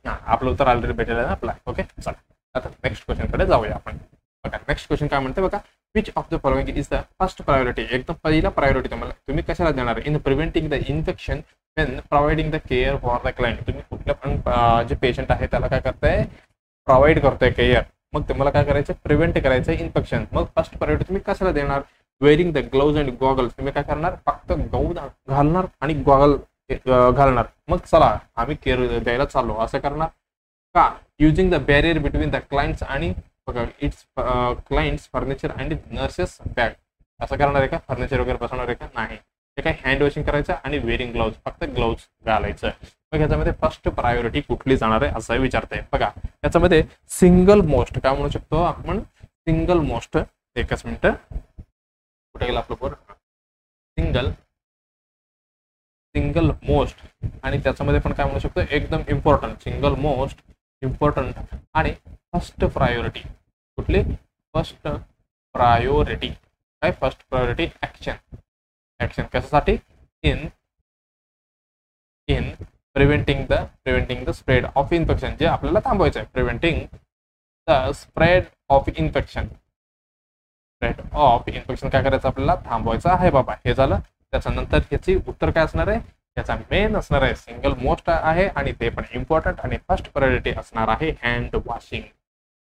A: आपलं उत्तर ऑलरेडी भेटलेलं आहे ना आपला. ओके चला आता नेक्स्ट क्वेश्चन कडे जाऊया आपण. बघा नेक्स्ट क्वेश्चन काय म्हणते बघा which of the following is the first priority. एकदम पहिला प्रायोरिटी तुम्ही कशाला देणार in preventing the infection Wien providing the care for the client. तुम्ही कुठल्या पण जे पेशंट आहे त्याला काय करताय प्रोव्हाइड करतोय केअर. मग तुम्हाला काय करायचं प्रिव्हेंट करायचं इन्फेक्शन. मग फर्स्ट प्रायोरिटी तुम्ही कशाला देणार wearing the gloves and goggles. तुम्ही काय करणार फक्त गाऊन घालणार आणि गॉगल घालणार. मग चला आम्ही केअर द्यायला चाललो असं करणार का. Using the barrier between the clients आणि बघा इट्स क्लायंट्स फर्निचर आणि नर्सेस बॅग असं करणार आहे का फर्निचर वगैरे बसवणार आहे का नाही. ते काय हँड वॉशिंग करायचं आणि वेअरिंग ग्लोव्ज फक्त ग्लोव्ज घालायचं. मग ह्याच्यामध्ये फर्स्ट प्रायोरिटी कुठली जाणार आहे असं विचारतंय. बघा याच्यामध्ये सिंगल मोस्ट काय म्हणू शकतो आपण सिंगल मोस्ट एकच मिनिट कुठे गेला आपलं सिंगल मोस्ट आणि त्याच्यामध्ये पण काय म्हणू शकतो एकदम इम्पॉर्टंट सिंगल मोस्ट इम्पॉर्टंट आणि फर्स्ट प्रायोरिटी कुठली फर्स्ट प्रायोरिटी काय फर्स्ट प्रायोरिटी ऍक्शन कशासाठी in preventing the spread of infection जे आपल्याला थांबवायचं आहे. Preventing the spread of infection काय करायचं आपल्याला थांबवायचं आहे बाबा. हे झालं. त्याच्यानंतर ह्याची उत्तर काय असणार आहे याचा मेन असणार आहे सिंगल मोस्ट आहे आणि ते पण इम्पॉर्टंट आणि फर्स्ट प्रायोरिटी असणार आहे हँड वॉशिंग.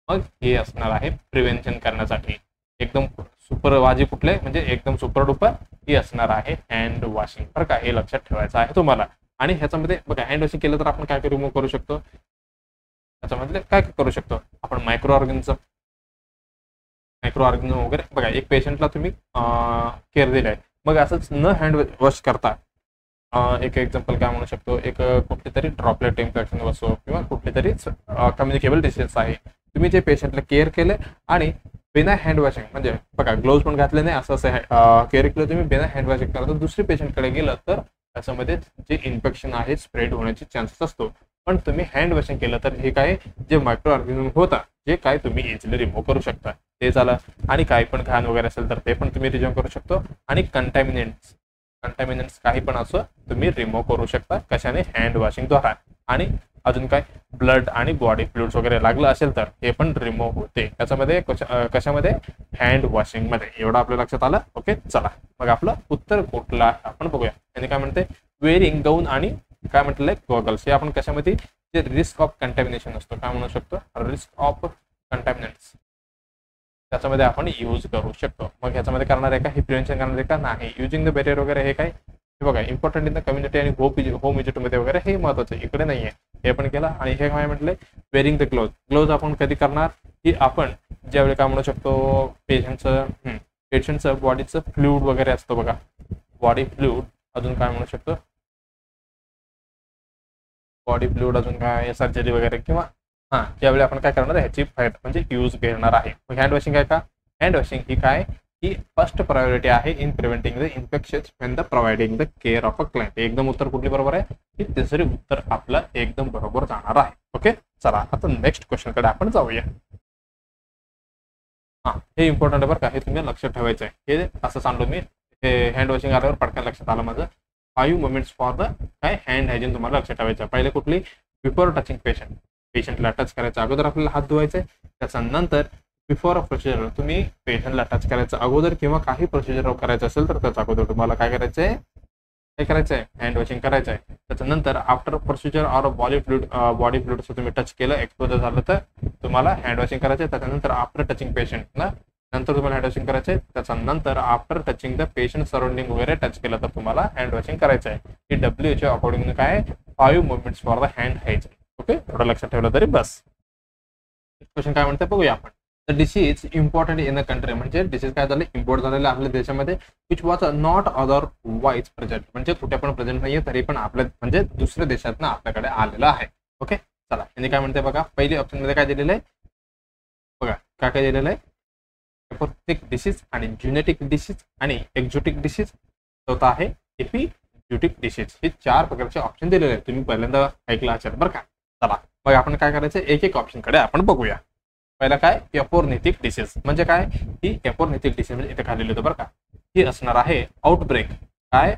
A: मग हे असणार आहे प्रिव्हेन्शन करण्यासाठी एकदम सुपर वाजी कुठले म्हणजे एकदम सुपर डुपर हे असणार आहे हँड वॉशिंग बरं का. हे लक्षात ठेवायचं आहे तुम्हाला. आणि ह्याच्यामध्ये बघा हँड वॉशिंग केलं तर आपण काय रिमूव्ह करू शकतो त्याच्यामधले काय करू शकतो आपण मायक्रो ऑर्गॅनिझम वगैरे. बघा एक पेशंटला तुम्ही केअर दिलाय मग असंच न हँड वॉश करता एक एक्झाम्पल काय म्हणू शकतो एक कुठली तरी ड्रॉपलेट इन्फेक्शन असो किंवा कुठली तरी कम्युनिकेबल डिसीज आहे तुम्ही जे पेशंटला केअर केले आणि बिना हँड वॉशिंग म्हणजे बघा ग्लोव्ज पण घातले नाही असं केअर केलं तुम्ही बिना हँड वॉशिंग करता दुसरी पेशंटकडे गेलं तर त्याच्यामध्ये जे इन्फेक्शन आहे स्प्रेड होण्याची चान्सेस असतो. पण तुम्ही हँड वॉशिंग केलं तर हे काय जे मायक्रो ऑर्गॅनिझम होता जे काय तुम्ही इझिली रिमूव्ह करू शकता ते झालं. आणि काही पण घाण वगैरे असेल तर ते पण तुम्ही रिमूव्ह करू शकतो. आणि कंटॅमिनंट्स काही पण असं तुम्ही रिमूव्ह करू शकता कशाने हँड वॉशिंगद्वारा. आणि अजून काय ब्लड आणि बॉडी फ्लुइड्स वगैरे लागलं असेल तर हे पण रिमूव्ह होते त्याच्यामध्ये कशामध्ये हँड वॉशिंग मध्ये. एवढं आपल्या लक्षात आलं. ओके चला मग आपलं उत्तर कुठला आपण बघूया. आणि काय म्हणते वेअरिंग गाऊन आणि काय म्हटलंय गॉगल्स हे आपण कशामध्ये जे रिस्क ऑफ कंटॅमिनेशन असतो काय म्हणू शकतो रिस्क ऑफ कंटॅमिनंट्स त्याच्यामध्ये आपण यूज करू शकतो. मग ह्याच्यामध्ये करणार आहे का हे प्रिव्हेन्शन करणार आहे का नाही. युजिंग द बॅरियर वगैरे हे काय हे बघा इम्पॉर्टंट इन द कम्युनिटी आणि होम विजिटमध्ये वगैरे हे महत्वाचं इकडे नाहीये हे पण केलं. आणि हे काय म्हटलंय वेअरिंग द ग्लोव्ज आपण कधी करणार की आपण ज्यावेळी काय म्हणू शकतो पेशंटचं बॉडीचं फ्लुइड वगैरे असतो बघा बॉडी फ्लुइड अजून काय म्हणू शकतो बॉडी फ्लुइड अजून काय सर्जरी वगैरे किंवा ज्यावेळी आपण काय करणार ह्याची फायदा म्हणजे यूज घेणार आहे. हँड वॉशिंग आहे का हँड वॉशिंग ही काय ही फर्स्ट प्रायोरिटी आहे in preventing the infection and the providing the care of a client. एकदम उत्तर कुठली बरोबर आहे? ही तिसरी उत्तर आपलं एकदम बरोबर जाणार आहे. ओके, चला आता नेक्स्ट क्वेश्चन कडे आपण जाऊया. हे इम्पॉर्टंट आहे बरं का, हे तुम्ही लक्षात ठेवायचं आहे. हे असं सांगतो मी, हे हँड वॉशिंग आल्यावर पटकन लक्षात आलं माझं. 5 मोमेंट्स फॉर द काय हँड हायजीन तुम्हाला लक्षात ठेवायचं. पहिले कुठली? Before touching patient. पेशंटला टच करायच्या अगोदर आपल्याला हात धुवायचे. त्याच्यानंतर बिफोर अ प्रोसिजर, तुम्ही पेशंटला टच करायचं अगोदर किंवा काही प्रोसिजर करायचं असेल तर त्याच्या अगोदर तुम्हाला काय करायचंय? काय करायचंय? हँड वॉशिंग करायचं आहे. त्याच्यानंतर आफ्टर प्रोसिजर ऑर बॉडी फ्लुइडचं तुम्ही टच केलं, एक्सपोजर झालं तर तुम्हाला हँड वॉशिंग करायचं. त्याच्यानंतर आफ्टर टचिंग पेशंट ना, नंतर तुम्हाला हँड वॉशिंग करायचं आहे. त्याच्यानंतर after touching the patient surrounding वगैरे टच केलं तर तुम्हाला हँड वॉशिंग करायचं आहे. ही WHO अकॉर्डिंग काय 5 movements for the hand hygiene. Okay, एवढं लक्षात ठेवलं तरी बस. क्वेश्चन काय म्हणते बघूया आपण. The disease important in the country, म्हणजे डिसीज काय झाले? इम्पोर्ट झालेलं आपल्या देशामध्ये. Which was not otherwise present, म्हणजे कुठे पण प्रेझेंट नाहीये तरी पण आपल्या म्हणजे दुसऱ्या देशातनं आपल्याकडे आलेलं आहे. ओके, चला यांनी काय म्हणते बघा. पहिली ऑप्शन मध्ये काय दिलेलं आहे बघा, काय काय दिलेलं आहे? एपोर्निक डिसीज आणि ज्युनेटिक डिसीज आणि एक्झोटिक डिसीज. चौथा आहे एपिज्युटिक डिसीज. हे 4 प्रकारचे ऑप्शन दिलेले आहेत. तुम्ही पहिल्यांदा ऐकलं असेल बरं का. चला मग आपण काय करायचं, एक एक ऑप्शन कडे आपण बघूया. पहिला काय? एपोर्निथिक डिसीज म्हणजे काय? ही एपोर्निथिक डिसीज म्हणजे इथे खाली लिहितो बरं का. ही असणार आहे आउटब्रेक. काय?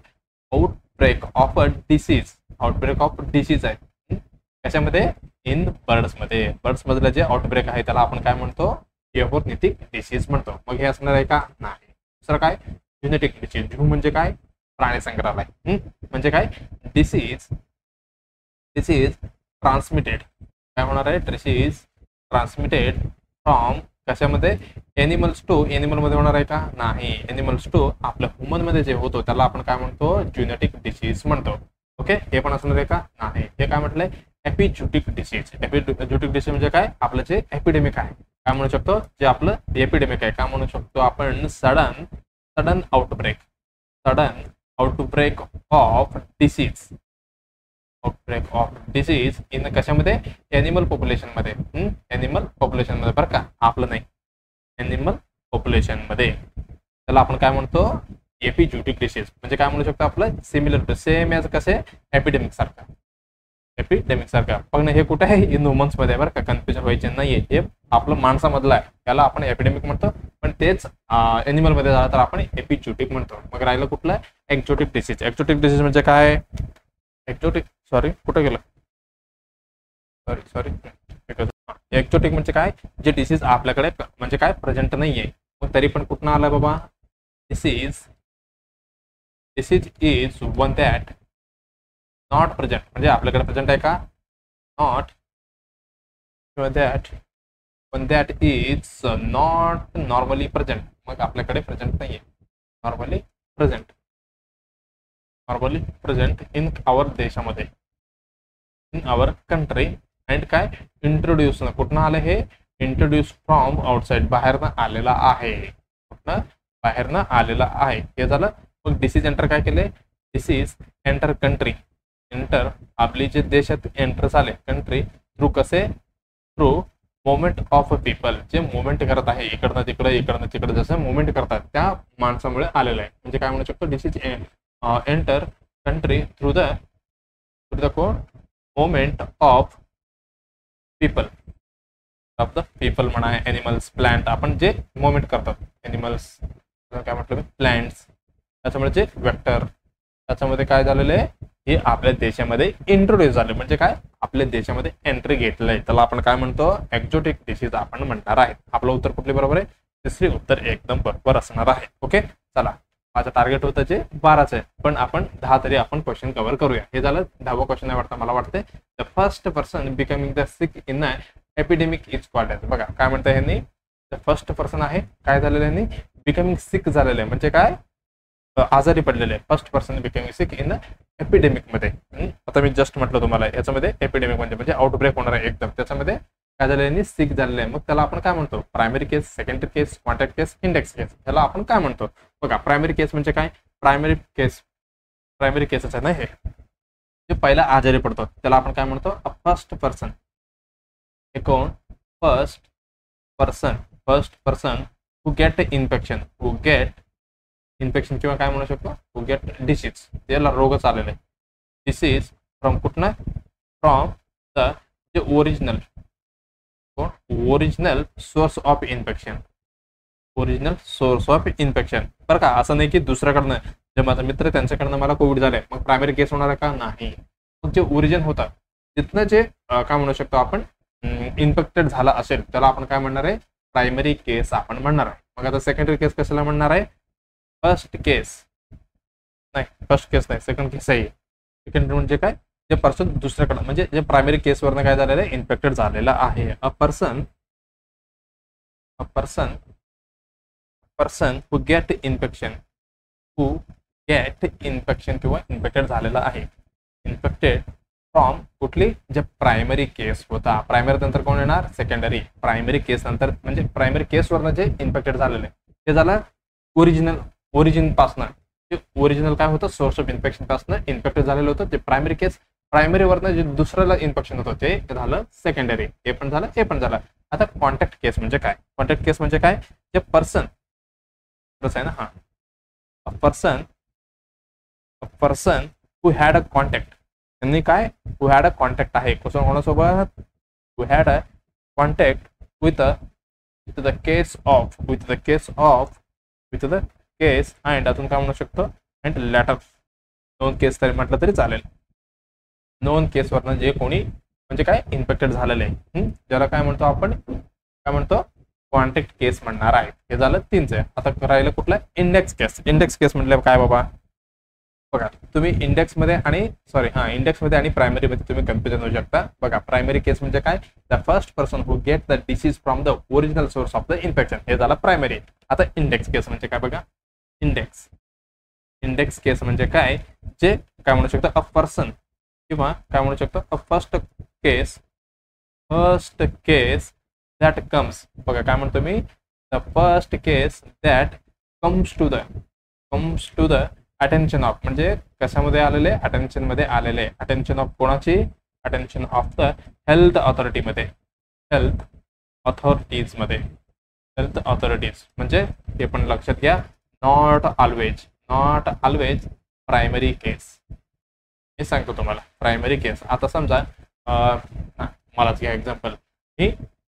A: Outbreak of a disease. Outbreak of disease आहे कशामध्ये? इन बर्ड्स मध्ये. बर्ड्स मधलं जे आउटब्रेक आहे त्याला आपण काय म्हणतो? एपोर्निथिक डिसीज म्हणतो. मग हे असणार आहे का? नाही. दुसरं काय? ज्युनेटिक डिसीज. झू म्हणजे काय? प्राणी संग्रहालय. म्हणजे काय? Disease transmitted. काय होणार आहे? डिसीज ट्रान्समिटेड फ्रॉम कशामध्ये? Animals to. एनिमल मध्ये होणार आहे का? नाही. एनिमल्स टू आपल्या ह्युमन मध्ये जे होतो त्याला आपण काय म्हणतो? ज्युनेटिक डिसीज म्हणतो. ओके, हे पण असणार आहे का? नाही. हे काय म्हटलंय? एपिज्युटिक डिसीज. एपिज्युटिक डिसीज म्हणजे काय? आपलं जे एपिडेमिक आहे, काय म्हणू शकतो? जे आपलं एपिडेमिक आहे, काय म्हणू शकतो आपण? Sudden outbreak. Sudden outbreak of disease. Outbreak of disease in कशामध्ये? एनिमल पॉप्युलेशन मध्ये. एनिमल पॉप्युलेशन मध्ये बरं का, आपलं नाही. एनिमल पॉप्युलेशन मध्ये त्याला आपण काय म्हणतो? एपिज्युटिक डिसीज. म्हणजे काय म्हणू शकतो? आपलं सिमिलर टू, सेम एज कसे? एपिडेमिक सारखा. एपिडेमिक सारखा. पण हे कुठे आहे? इन ह्युमन्स मध्ये बरं का, कन्फ्युजन व्हायचे नाहीये. हे आपलं माणसामधलं आहे, त्याला आपण एपिडेमिक म्हणतो. पण तेच एनिमल मध्ये झालं तर आपण एपिज्युटिक म्हणतो. मग राहिलं कुठलं? Exotic disease. एक्झोटिक डिसीज म्हणजे काय? एक्झोटिक, सॉरी कुठे गेलं? सॉरी एक्झोटिक म्हणजे काय? जे डिसीज आपल्याकडे म्हणजे काय प्रेझेंट नाहीये, मग तरी पण कुठं आलं बाबा? Disease is one that not present. म्हणजे आपल्याकडे प्रेझेंट आहे का? Not that is not normally present. मग आपल्याकडे प्रेझेंट नाहीये. नॉर्मली प्रेझेंट इन आवर देशामध्ये, इन आवर कंट्री. अँड काय? इंट्रोड्यूस. कुठनं आलं हे? Introduce from outside. बाहेरनं आलेला आहे. कुठनं? बाहेरनं आलेला आहे. हे झालं. मग डिसीज एंटर काय केले? Disease enter country. एंटर आपली जे देशात एंटर झाले कंट्री थ्रू कसे? Through movement of people. जे मुवमेंट करत आहे इकडनं तिकडे जसं मुवमेंट करतात त्या माणसामुळे आलेलं आहे. म्हणजे काय म्हणू शकतो? Disease enter country through the movement of people. म्हणा, एनिमल्स, प्लांट. आपण जे मुवमेंट करतात एनिमल्स, काय म्हटलं मी? प्लांट्स. त्याच्यामुळे जे वेक्टर त्याच्यामध्ये काय झालेलं आहे? हे आपल्या देशामध्ये इंट्रोड्यूस झाले. म्हणजे काय? आपल्या देशामध्ये एंट्री घेतलंय. त्याला आपण काय म्हणतो? एक्झोटिक डिसीज आपण म्हणणार आहे. आपलं उत्तर कुठले बरोबर आहे? तिसरी उत्तर एकदम बरोबर असणार आहे. ओके, चला माझं टार्गेट होतं जे 12च आहे, पण आपण 10 तरी आपण क्वेश्चन कव्हर करूया. हे झालं 10वा क्वेश्चन आहे वाटतं मला वाटते. The first person becoming the sick in a epidemic is called age. बघा काय म्हणतं ह्यांनी? द फर्स्ट पर्सन आहे काय झालेलं आहे? बिकमिंग सिक झालेलं आहे. म्हणजे काय? आजारी पडलेले आहे. First person becoming six in epidemic मध्ये. आता मी जस्ट म्हटलं तुम्हाला याच्यामध्ये एपिडेमिक म्हणजे आउटब्रेक होणार आहे एकदम. त्याच्यामध्ये काय झालेलं? सिक झालेलं आहे. मग त्याला आपण काय म्हणतो? प्रायमरी केस, सेकंडरी केस, कॉन्टॅक्ट केस, इंडेक्स केस. त्याला आपण काय म्हणतो? बघा प्रायमरी केस म्हणजे काय? प्रायमरी केसच आहे ना हे, जे पहिला आजारी पडतो त्याला आपण काय म्हणतो? First person. हे कोण? First person who get infection किंवा काय म्हणू शकतो हु गेट डिसीज, त्याला रोग आलेला आहे. डिसीज फ्रॉम कुठनं, फ्रॉम द जे original source of infection, original source of infection. बरं का, असं नाही की दुसऱ्याकडनं जे माझा मित्र त्यांच्याकडनं मला कोविड झालंय मग प्रायमरी केस होणार आहे का, नाही. मग जे ओरिजिन होतं तिथनं जे काय म्हणू शकतो आपण इन्फेक्टेड झाला असेल त्याला आपण काय म्हणणार आहे, प्रायमरी केस आपण म्हणणार आहे. मग आता सेकंडरी केस कशाला म्हणणार आहे, फर्स्ट केस नाही सेकंड केस आहे. सेकंडरी म्हणजे काय, जे पर्सन दुसऱ्याकडे म्हणजे जे प्रायमरी केसवरनं काय झालेलं आहे इन्फेक्टेड झालेला आहे. A person who get infection किंवा इन्फेक्टेड झालेला आहे. इन्फेक्टेड फ्रॉम कुठली, जे प्रायमरी केस होता. प्रायमरी नंतर कोण येणार, सेकंडरी. प्रायमरी केस नंतर म्हणजे प्रायमरी केसवरनं जे इन्फेक्टेड झालेलं आहे ते झालं ओरिजिन पासनं. जे ओरिजिनल काय होतं सोर्स ऑफ इन्फेक्शन पासनं इन्फेक्टेड झालेलं होतं ते प्रायमरी केस. प्रायमरीवरनं जे दुसऱ्याला इन्फेक्शन होतं ते झालं सेकंडरी. हे पण झालं. आता कॉन्टॅक्ट केस म्हणजे काय, कॉन्टॅक्ट केस म्हणजे काय, जे पर्सन आहे ना, हा person who had a contact, त्यांनी काय हु हॅड अ कॉन्टॅक्ट आहे कोणासोबत, who had a contact with the case and अजून काय म्हणू शकतो अँड लेटर. नोन केस तरी म्हटलं तरी चालेल. नोन केसवरनं जे कोणी म्हणजे काय इन्फेक्टेड झालेलं आहे ज्याला काय म्हणतो आपण कॉन्टॅक्ट केस म्हणणार आहे. हे झालं 3चं. आता राहिलं कुठलं, इंडेक्स केस. इंडेक्स केस म्हटलं काय बाबा, बघा तुम्ही इंडेक्समध्ये आणि प्रायमरीमध्ये तुम्ही कन्फ्युजन होऊ शकता. बघा प्रायमरी केस म्हणजे काय, the first person who get the disease from the original source of the infection, हे झालं प्रायमरी. आता इंडेक्स केस म्हणजे काय बघा, इंडेक्स केस म्हणजे काय, जे काय म्हणू शकतो अ पर्सन किंवा काय म्हणू शकतो a first case that comes. बघा काय म्हणतो मी, the first case that comes to the attention of, म्हणजे कशामध्ये आलेले, अटेन्शन मध्ये आलेले. अटेन्शन ऑफ कोणाची, attention of the health authorities म्हणजे ते पण लक्षात घ्या, नॉट ऑलवेज प्रायमरी केस. हे सांगतो तुम्हाला प्रायमरी केस. आता समजा मलाच घ्या एक्झाम्पल,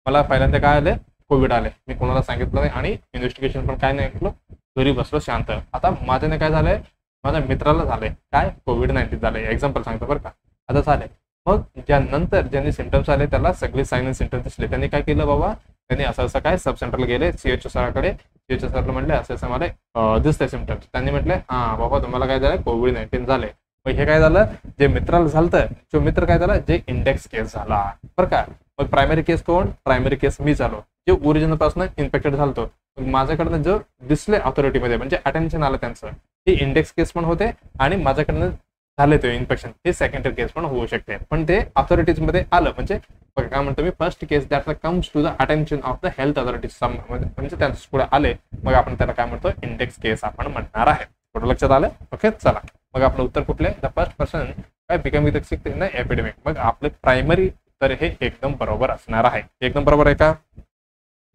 A: मला पहिल्यांदा काय आलं, कोविड आले, मी कोणाला सांगितलं नाही आणि इन्व्हेस्टिगेशन पण काय नाही केलं, घरी बसलो शांत. आता माझ्याने काय झालंय, माझ्या मित्राला झालंय काय, COVID-19 झालंय. एक्झाम्पल सांगतो बरं का. आता झालंय, मग ज्यानंतर ज्यांनी सिम्पटम्स आले त्याला सगळे साइन अँड सिम्पटम्स दिसले. त्यांनी काय केलं बाबा, त्यांनी असं काय सब सेंटरला गेले, CHO सराकडे. CHO सरला म्हटले असं मला दिसतंय सिम्पटम्स. त्यांनी म्हटले हा बाबा तुम्हाला काय झालंय, COVID-19 झालंय. मग हे काय झालं, जे मित्राला झालं जो मित्र काय झाला, जे इंडेक्स केस झाला बरं का. मग प्रायमरी केस कोण, प्रायमरी केस मी झालो जे ओरिजिनल पासून इन्फेक्टेड झालतो. माझ्याकडनं जो दिसले ऑथॉरिटीमध्ये म्हणजे अटेन्शन आलं त्यांचं, हे इंडेक्स केस पण होते आणि माझ्याकडनं झाले ते इन्फेक्शन, हे सेकंडरी केस पण होऊ शकते. पण ते ऑथॉरिटीज मध्ये आलं म्हणजे काय म्हणतो मी, first case that comes to the attention of the health authorities म्हणजे त्यांच्या पुढे आले, मग आपण त्याला काय म्हणतो इंडेक्स केस आपण म्हणणार आहे. थोडं लक्षात आलं. ओके चला, मग आपलं उत्तर कुठले, द फर्स्ट पर्सन काय becoming six in the epidemic. मग आपलं प्रायमरी तर हे एकदम बरोबर असणार आहे. एकदम बरोबर आहे का,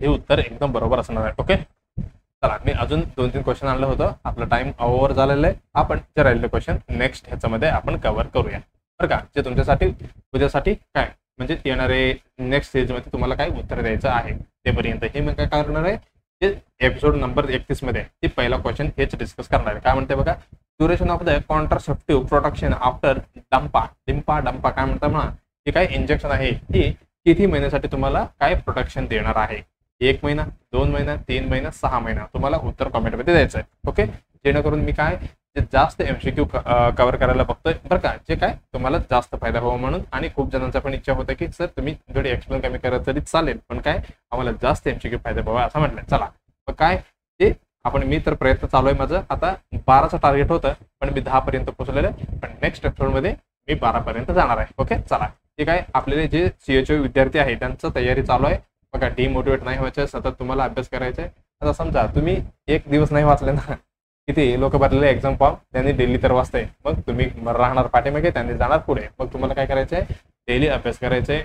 A: हे उत्तर एकदम बरोबर असणार आहे. ओके चला, मी अजून 2-3 क्वेश्चन आणलं होतं, आपलं टाइम ओव्हर झालेलं आहे. आपण जे राहिलेले क्वेश्चन नेक्स्ट ह्याच्यामध्ये आपण कव्हर करूया बरं का. जे तुमच्यासाठी उद्यासाठी काय म्हणजे येणारे नेक्स्ट स्टेजमध्ये तुम्हाला काय उत्तर द्यायचं आहे तेपर्यंत हे मी काय करणार आहे, जे एपिसोड नंबर 31 मध्ये ते पहिला क्वेश्चन हेच डिस्कस करणार आहे. काय म्हणते बघा, duration of the contraceptive protection after Dampa काय म्हणतात म्हणा, हे काय इंजेक्शन आहे, हे किती महिन्यासाठी तुम्हाला काय प्रोटेक्शन देणार आहे. 1 महिना, 2 महिना, 3 महिना, 6 महिना, तुम्हाला उत्तर कमेंटमध्ये द्यायचं आहे. ओके, जेणेकरून मी काय जे जास्त MCQ कव्हर करायला बघतोय बरं का, जे काय तुम्हाला जास्त फायदा व्हावा म्हणून. आणि खूप जणांचा पण इच्छा होतं की सर तुम्ही थोडी एक्सप्लेन कमी करत तरी चालेल, पण काय आम्हाला जास्त MCQ फायदा व्हावा असं म्हटलं. चला मग काय ते आपण, मी तर प्रयत्न चालू आहे माझं. आता 12चं टार्गेट होतं पण मी 10 पर्यंत पोहोचलेलं आहे, पण नेक्स्ट एपिसोडमध्ये मी 12 पर्यंत जाणार आहे. ओके चला, ते काय आपले जे CHO विद्यार्थी आहे त्यांचं तयारी चालू आहे बघा. डिमोटिवेट नाही व्हायचं, सतत तुम्हाला अभ्यास करायचा आहे. आता समजा तुम्ही 1 दिवस नाही वाचले ना, किती लोक भरलेले एक्झाम फॉर्म, त्यांनी डेली तर वाचताय, मग तुम्ही राहणार पाठीमागे, त्यांनी जाणार पुढे. मग तुम्हाला काय करायचं आहे, डेली अभ्यास करायचा आहे,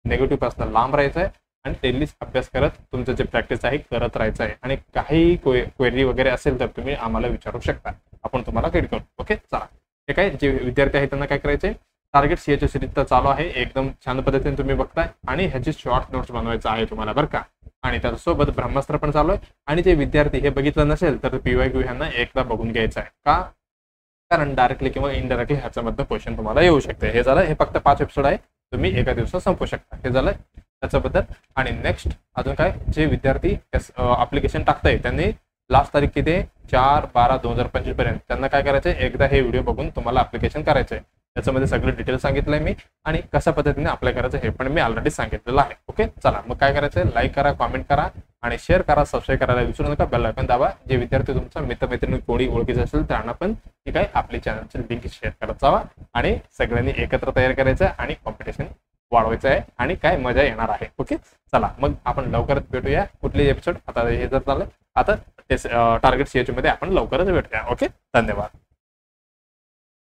A: निगेटिव्ह पासून लांब राहायचं आहे आणि डेली अभ्यास करत तुमचं जे प्रॅक्टिस आहे करत राहायचं आहे. आणि काही क्वेरी वगैरे असेल तर तुम्ही आम्हाला विचारू शकता, आपण तुम्हाला गाईड करू. ओके, चला. हे काय जे विद्यार्थी आहेत त्यांना काय करायचे, टार्गेट सीएचओ सिरीज तर चालू आहे, एकदम छान पद्धतीने तुम्ही बघताय. आणि ह्याची शॉर्ट नोट्स बनवायचं आहे तुम्हाला बरं का. आणि त्याच्यासोबत ब्रह्मास्त्र पण चालू आहे. आणि जे विद्यार्थी हे बघितलं नसेल तर PYQ ह्यांना एकदा बघून घ्यायचं आहे का, कारण डायरेक्टली किंवा इनडायरेक्टली ह्याच्यामधनं क्वेश्चन तुम्हाला येऊ शकते. हे झालं, हे फक्त 5 एपिसोड आहे, तुम्ही एका दिवसात संपू शकता. हे झालं त्याच्याबद्दल. आणि नेक्स्ट अजून काय, जे विद्यार्थी ऍप्लिकेशन टाकताय त्यांनी लास्ट तारीख किती आहे, 4/12/2025 पर्यंत त्यांना काय करायचंय, एकदा हे व्हिडिओ बघून तुम्हाला ऍप्लिकेशन करायचंय. त्याच्यामध्ये सगळे डिटेल सांगितलंय मी, आणि कशा पद्धतीने अप्लाय करायचं हे पण मी ऑलरेडी सांगितलेलं आहे. ओके, चला मग काय करायचंय, लाईक करा, कॉमेंट करा आणि शेअर करा, सबस्क्राईब करायला विसरू नका, बेल आयकॉन दाबा. जे विद्यार्थी तुमचा मित्रमैत्रिणी कोणी ओळखीचे असेल त्यांना पण ठीक आहे आपली चॅनलची लिंक शेअर करत जावा. आणि सगळ्यांनी एकत्र तयार करायचं आणि कॉम्पिटिशन वाढवायचं आहे आणि काय मजा येणार आहे. ओके, चला मग आपण लवकरच भेटूया कुठली एपिसोड. आता हे जर झालं, आता टार्गेट सीएचओ मध्ये आपण लवकरच भेटूया. ओके, धन्यवाद.